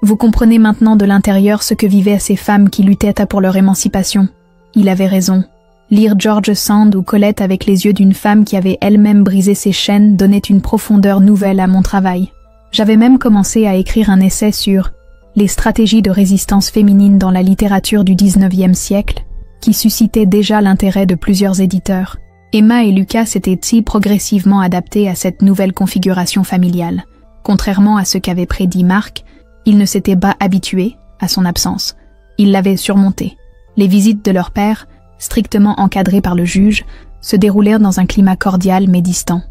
Vous comprenez maintenant de l'intérieur ce que vivaient ces femmes qui luttaient pour leur émancipation. Il avait raison. Lire George Sand ou Colette avec les yeux d'une femme qui avait elle-même brisé ses chaînes donnait une profondeur nouvelle à mon travail. J'avais même commencé à écrire un essai sur les stratégies de résistance féminine dans la littérature du XIXe siècle, qui suscitait déjà l'intérêt de plusieurs éditeurs. Emma et Lucas s'étaient-ils progressivement adaptés à cette nouvelle configuration familiale. Contrairement à ce qu'avait prédit Marc, ils ne s'étaient pas habitués à son absence. Ils l'avaient surmonté. Les visites de leur père, strictement encadrées par le juge, se déroulèrent dans un climat cordial mais distant.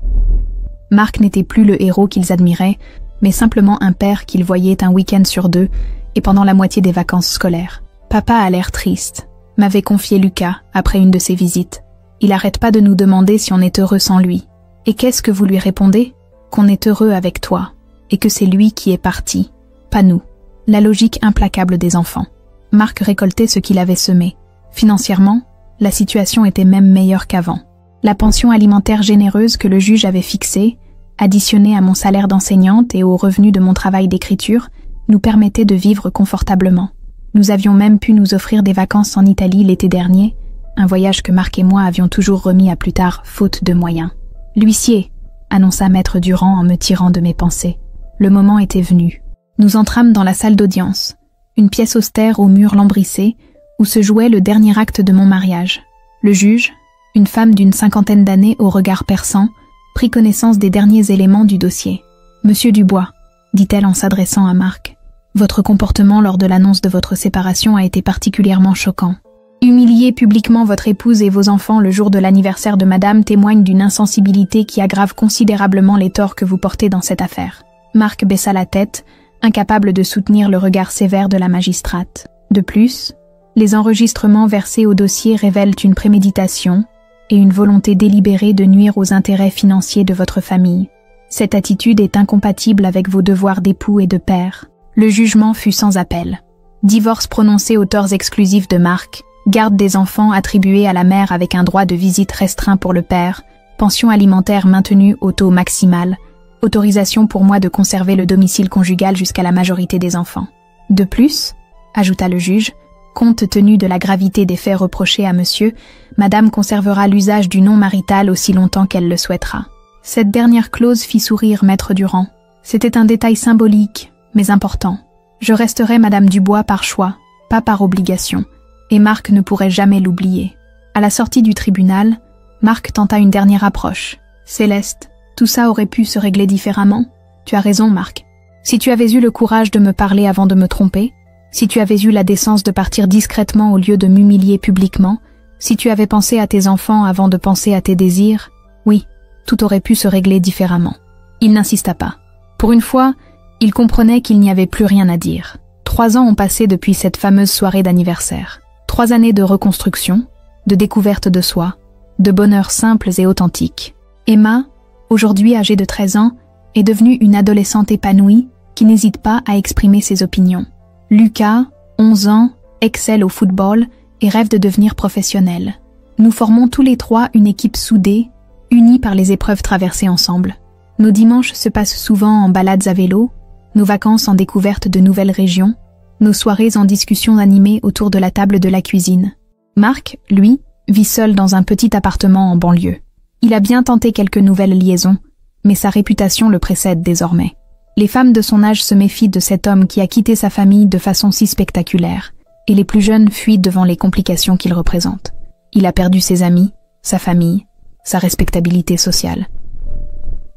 Marc n'était plus le héros qu'ils admiraient, mais simplement un père qu'ils voyaient un week-end sur 2 et pendant la moitié des vacances scolaires. « Papa a l'air triste », m'avait confié Lucas après une de ses visites. « Il arrête pas de nous demander si on est heureux sans lui. Et qu'est-ce que vous lui répondez? Qu'on est heureux avec toi, et que c'est lui qui est parti, pas nous. » La logique implacable des enfants. Marc récoltait ce qu'il avait semé. Financièrement, la situation était même meilleure qu'avant. La pension alimentaire généreuse que le juge avait fixée, additionnée à mon salaire d'enseignante et aux revenus de mon travail d'écriture, nous permettait de vivre confortablement. Nous avions même pu nous offrir des vacances en Italie l'été dernier, un voyage que Marc et moi avions toujours remis à plus tard, faute de moyens. « L'huissier !» annonça Maître Durand en me tirant de mes pensées. Le moment était venu. Nous entrâmes dans la salle d'audience, une pièce austère aux murs lambrissés, où se jouait le dernier acte de mon mariage. Le juge, une femme d'une 50aine d'années au regard perçant, prit connaissance des derniers éléments du dossier. « Monsieur Dubois », dit-elle en s'adressant à Marc, « votre comportement lors de l'annonce de votre séparation a été particulièrement choquant. Humilier publiquement votre épouse et vos enfants le jour de l'anniversaire de madame témoigne d'une insensibilité qui aggrave considérablement les torts que vous portez dans cette affaire. » Marc baissa la tête, incapable de soutenir le regard sévère de la magistrate. De plus, les enregistrements versés au dossier révèlent une préméditation et une volonté délibérée de nuire aux intérêts financiers de votre famille. Cette attitude est incompatible avec vos devoirs d'époux et de père. Le jugement fut sans appel. Divorce prononcé aux torts exclusifs de Marc, garde des enfants attribuée à la mère avec un droit de visite restreint pour le père, pension alimentaire maintenue au taux maximal, autorisation pour moi de conserver le domicile conjugal jusqu'à la majorité des enfants. De plus, ajouta le juge, compte tenu de la gravité des faits reprochés à monsieur, madame conservera l'usage du nom marital aussi longtemps qu'elle le souhaitera. Cette dernière clause fit sourire Maître Durand. C'était un détail symbolique, mais important. Je resterai madame Dubois par choix, pas par obligation, et Marc ne pourrait jamais l'oublier. À la sortie du tribunal, Marc tenta une dernière approche. « Céleste, tout ça aurait pu se régler différemment. Tu as raison, Marc. Si tu avais eu le courage de me parler avant de me tromper, si tu avais eu la décence de partir discrètement au lieu de m'humilier publiquement, si tu avais pensé à tes enfants avant de penser à tes désirs, oui, tout aurait pu se régler différemment. » Il n'insista pas. Pour une fois, il comprenait qu'il n'y avait plus rien à dire. 3 ans ont passé depuis cette fameuse soirée d'anniversaire. 3 années de reconstruction, de découverte de soi, de bonheur simples et authentiques. Emma, aujourd'hui âgée de 13 ans, est devenue une adolescente épanouie qui n'hésite pas à exprimer ses opinions. Lucas, 11 ans, excelle au football et rêve de devenir professionnel. Nous formons tous les 3 une équipe soudée, unie par les épreuves traversées ensemble. Nos dimanches se passent souvent en balades à vélo, nos vacances en découverte de nouvelles régions, nos soirées en discussions animées autour de la table de la cuisine. Marc, lui, vit seul dans un petit appartement en banlieue. Il a bien tenté quelques nouvelles liaisons, mais sa réputation le précède désormais. Les femmes de son âge se méfient de cet homme qui a quitté sa famille de façon si spectaculaire, et les plus jeunes fuient devant les complications qu'il représente. Il a perdu ses amis, sa famille, sa respectabilité sociale.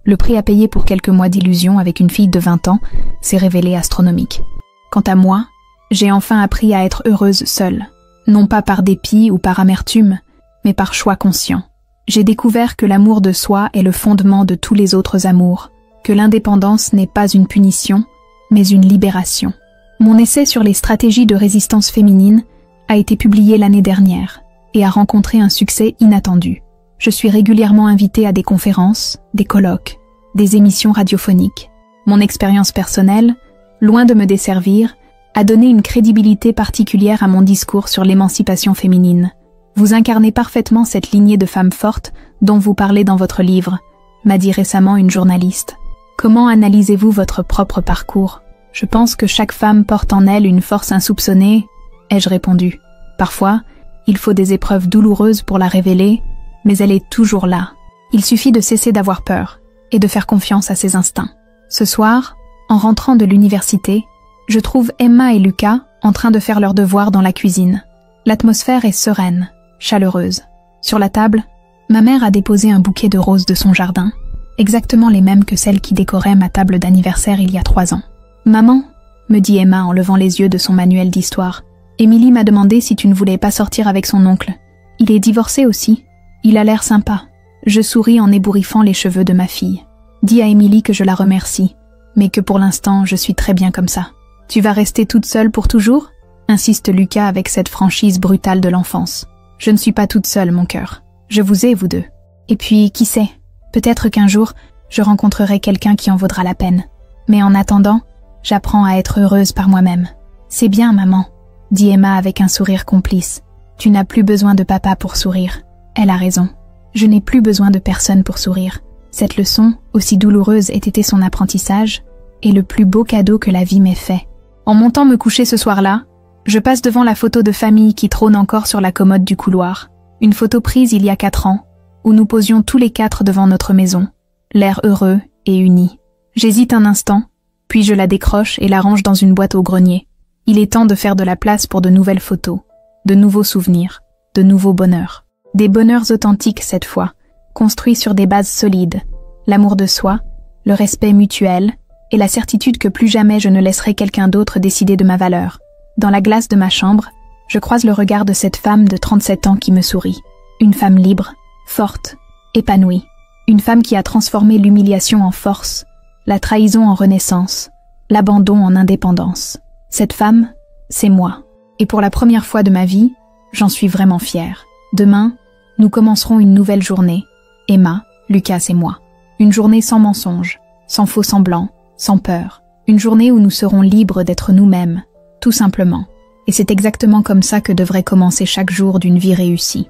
Le prix à payer pour quelques mois d'illusion avec une fille de 20 ans s'est révélé astronomique. Quant à moi, j'ai enfin appris à être heureuse seule, non pas par dépit ou par amertume, mais par choix conscient. J'ai découvert que l'amour de soi est le fondement de tous les autres amours, que l'indépendance n'est pas une punition, mais une libération. Mon essai sur les stratégies de résistance féminine a été publié l'année dernière et a rencontré un succès inattendu. Je suis régulièrement invitée à des conférences, des colloques, des émissions radiophoniques. Mon expérience personnelle, loin de me desservir, a donné une crédibilité particulière à mon discours sur l'émancipation féminine. Vous incarnez parfaitement cette lignée de femmes fortes dont vous parlez dans votre livre, m'a dit récemment une journaliste. Comment analysez-vous votre propre parcours? Je pense que chaque femme porte en elle une force insoupçonnée, ai-je répondu. Parfois, il faut des épreuves douloureuses pour la révéler, mais elle est toujours là. Il suffit de cesser d'avoir peur et de faire confiance à ses instincts. Ce soir, en rentrant de l'université, je trouve Emma et Lucas en train de faire leurs devoirs dans la cuisine. L'atmosphère est sereine, chaleureuse. Sur la table, ma mère a déposé un bouquet de roses de son jardin, exactement les mêmes que celles qui décoraient ma table d'anniversaire il y a 3 ans. « Maman », me dit Emma en levant les yeux de son manuel d'histoire, « Émilie m'a demandé si tu ne voulais pas sortir avec son oncle. Il est divorcé aussi. Il a l'air sympa. » Je souris en ébouriffant les cheveux de ma fille. Dis à Émilie que je la remercie, mais que pour l'instant, je suis très bien comme ça. « Tu vas rester toute seule pour toujours ?» insiste Lucas avec cette franchise brutale de l'enfance. « Je ne suis pas toute seule, mon cœur. Je vous ai, vous deux. Et puis, qui sait, peut-être qu'un jour, je rencontrerai quelqu'un qui en vaudra la peine. Mais en attendant, j'apprends à être heureuse par moi-même. »« C'est bien, maman, » dit Emma avec un sourire complice. « Tu n'as plus besoin de papa pour sourire. » Elle a raison. Je n'ai plus besoin de personne pour sourire. Cette leçon, aussi douloureuse ait été son apprentissage, est le plus beau cadeau que la vie m'ait fait. En montant me coucher ce soir-là, je passe devant la photo de famille qui trône encore sur la commode du couloir. Une photo prise il y a 4 ans, où nous posions tous les 4 devant notre maison, l'air heureux et uni. J'hésite un instant, puis je la décroche et la range dans une boîte au grenier. Il est temps de faire de la place pour de nouvelles photos, de nouveaux souvenirs, de nouveaux bonheurs. Des bonheurs authentiques cette fois, construits sur des bases solides, l'amour de soi, le respect mutuel et la certitude que plus jamais je ne laisserai quelqu'un d'autre décider de ma valeur. Dans la glace de ma chambre, je croise le regard de cette femme de 37 ans qui me sourit. Une femme libre, forte, épanouie. Une femme qui a transformé l'humiliation en force, la trahison en renaissance, l'abandon en indépendance. Cette femme, c'est moi. Et pour la première fois de ma vie, j'en suis vraiment fière. Demain, nous commencerons une nouvelle journée. Emma, Lucas et moi. Une journée sans mensonges, sans faux semblants, sans peur. Une journée où nous serons libres d'être nous-mêmes, tout simplement. Et c'est exactement comme ça que devrait commencer chaque jour d'une vie réussie.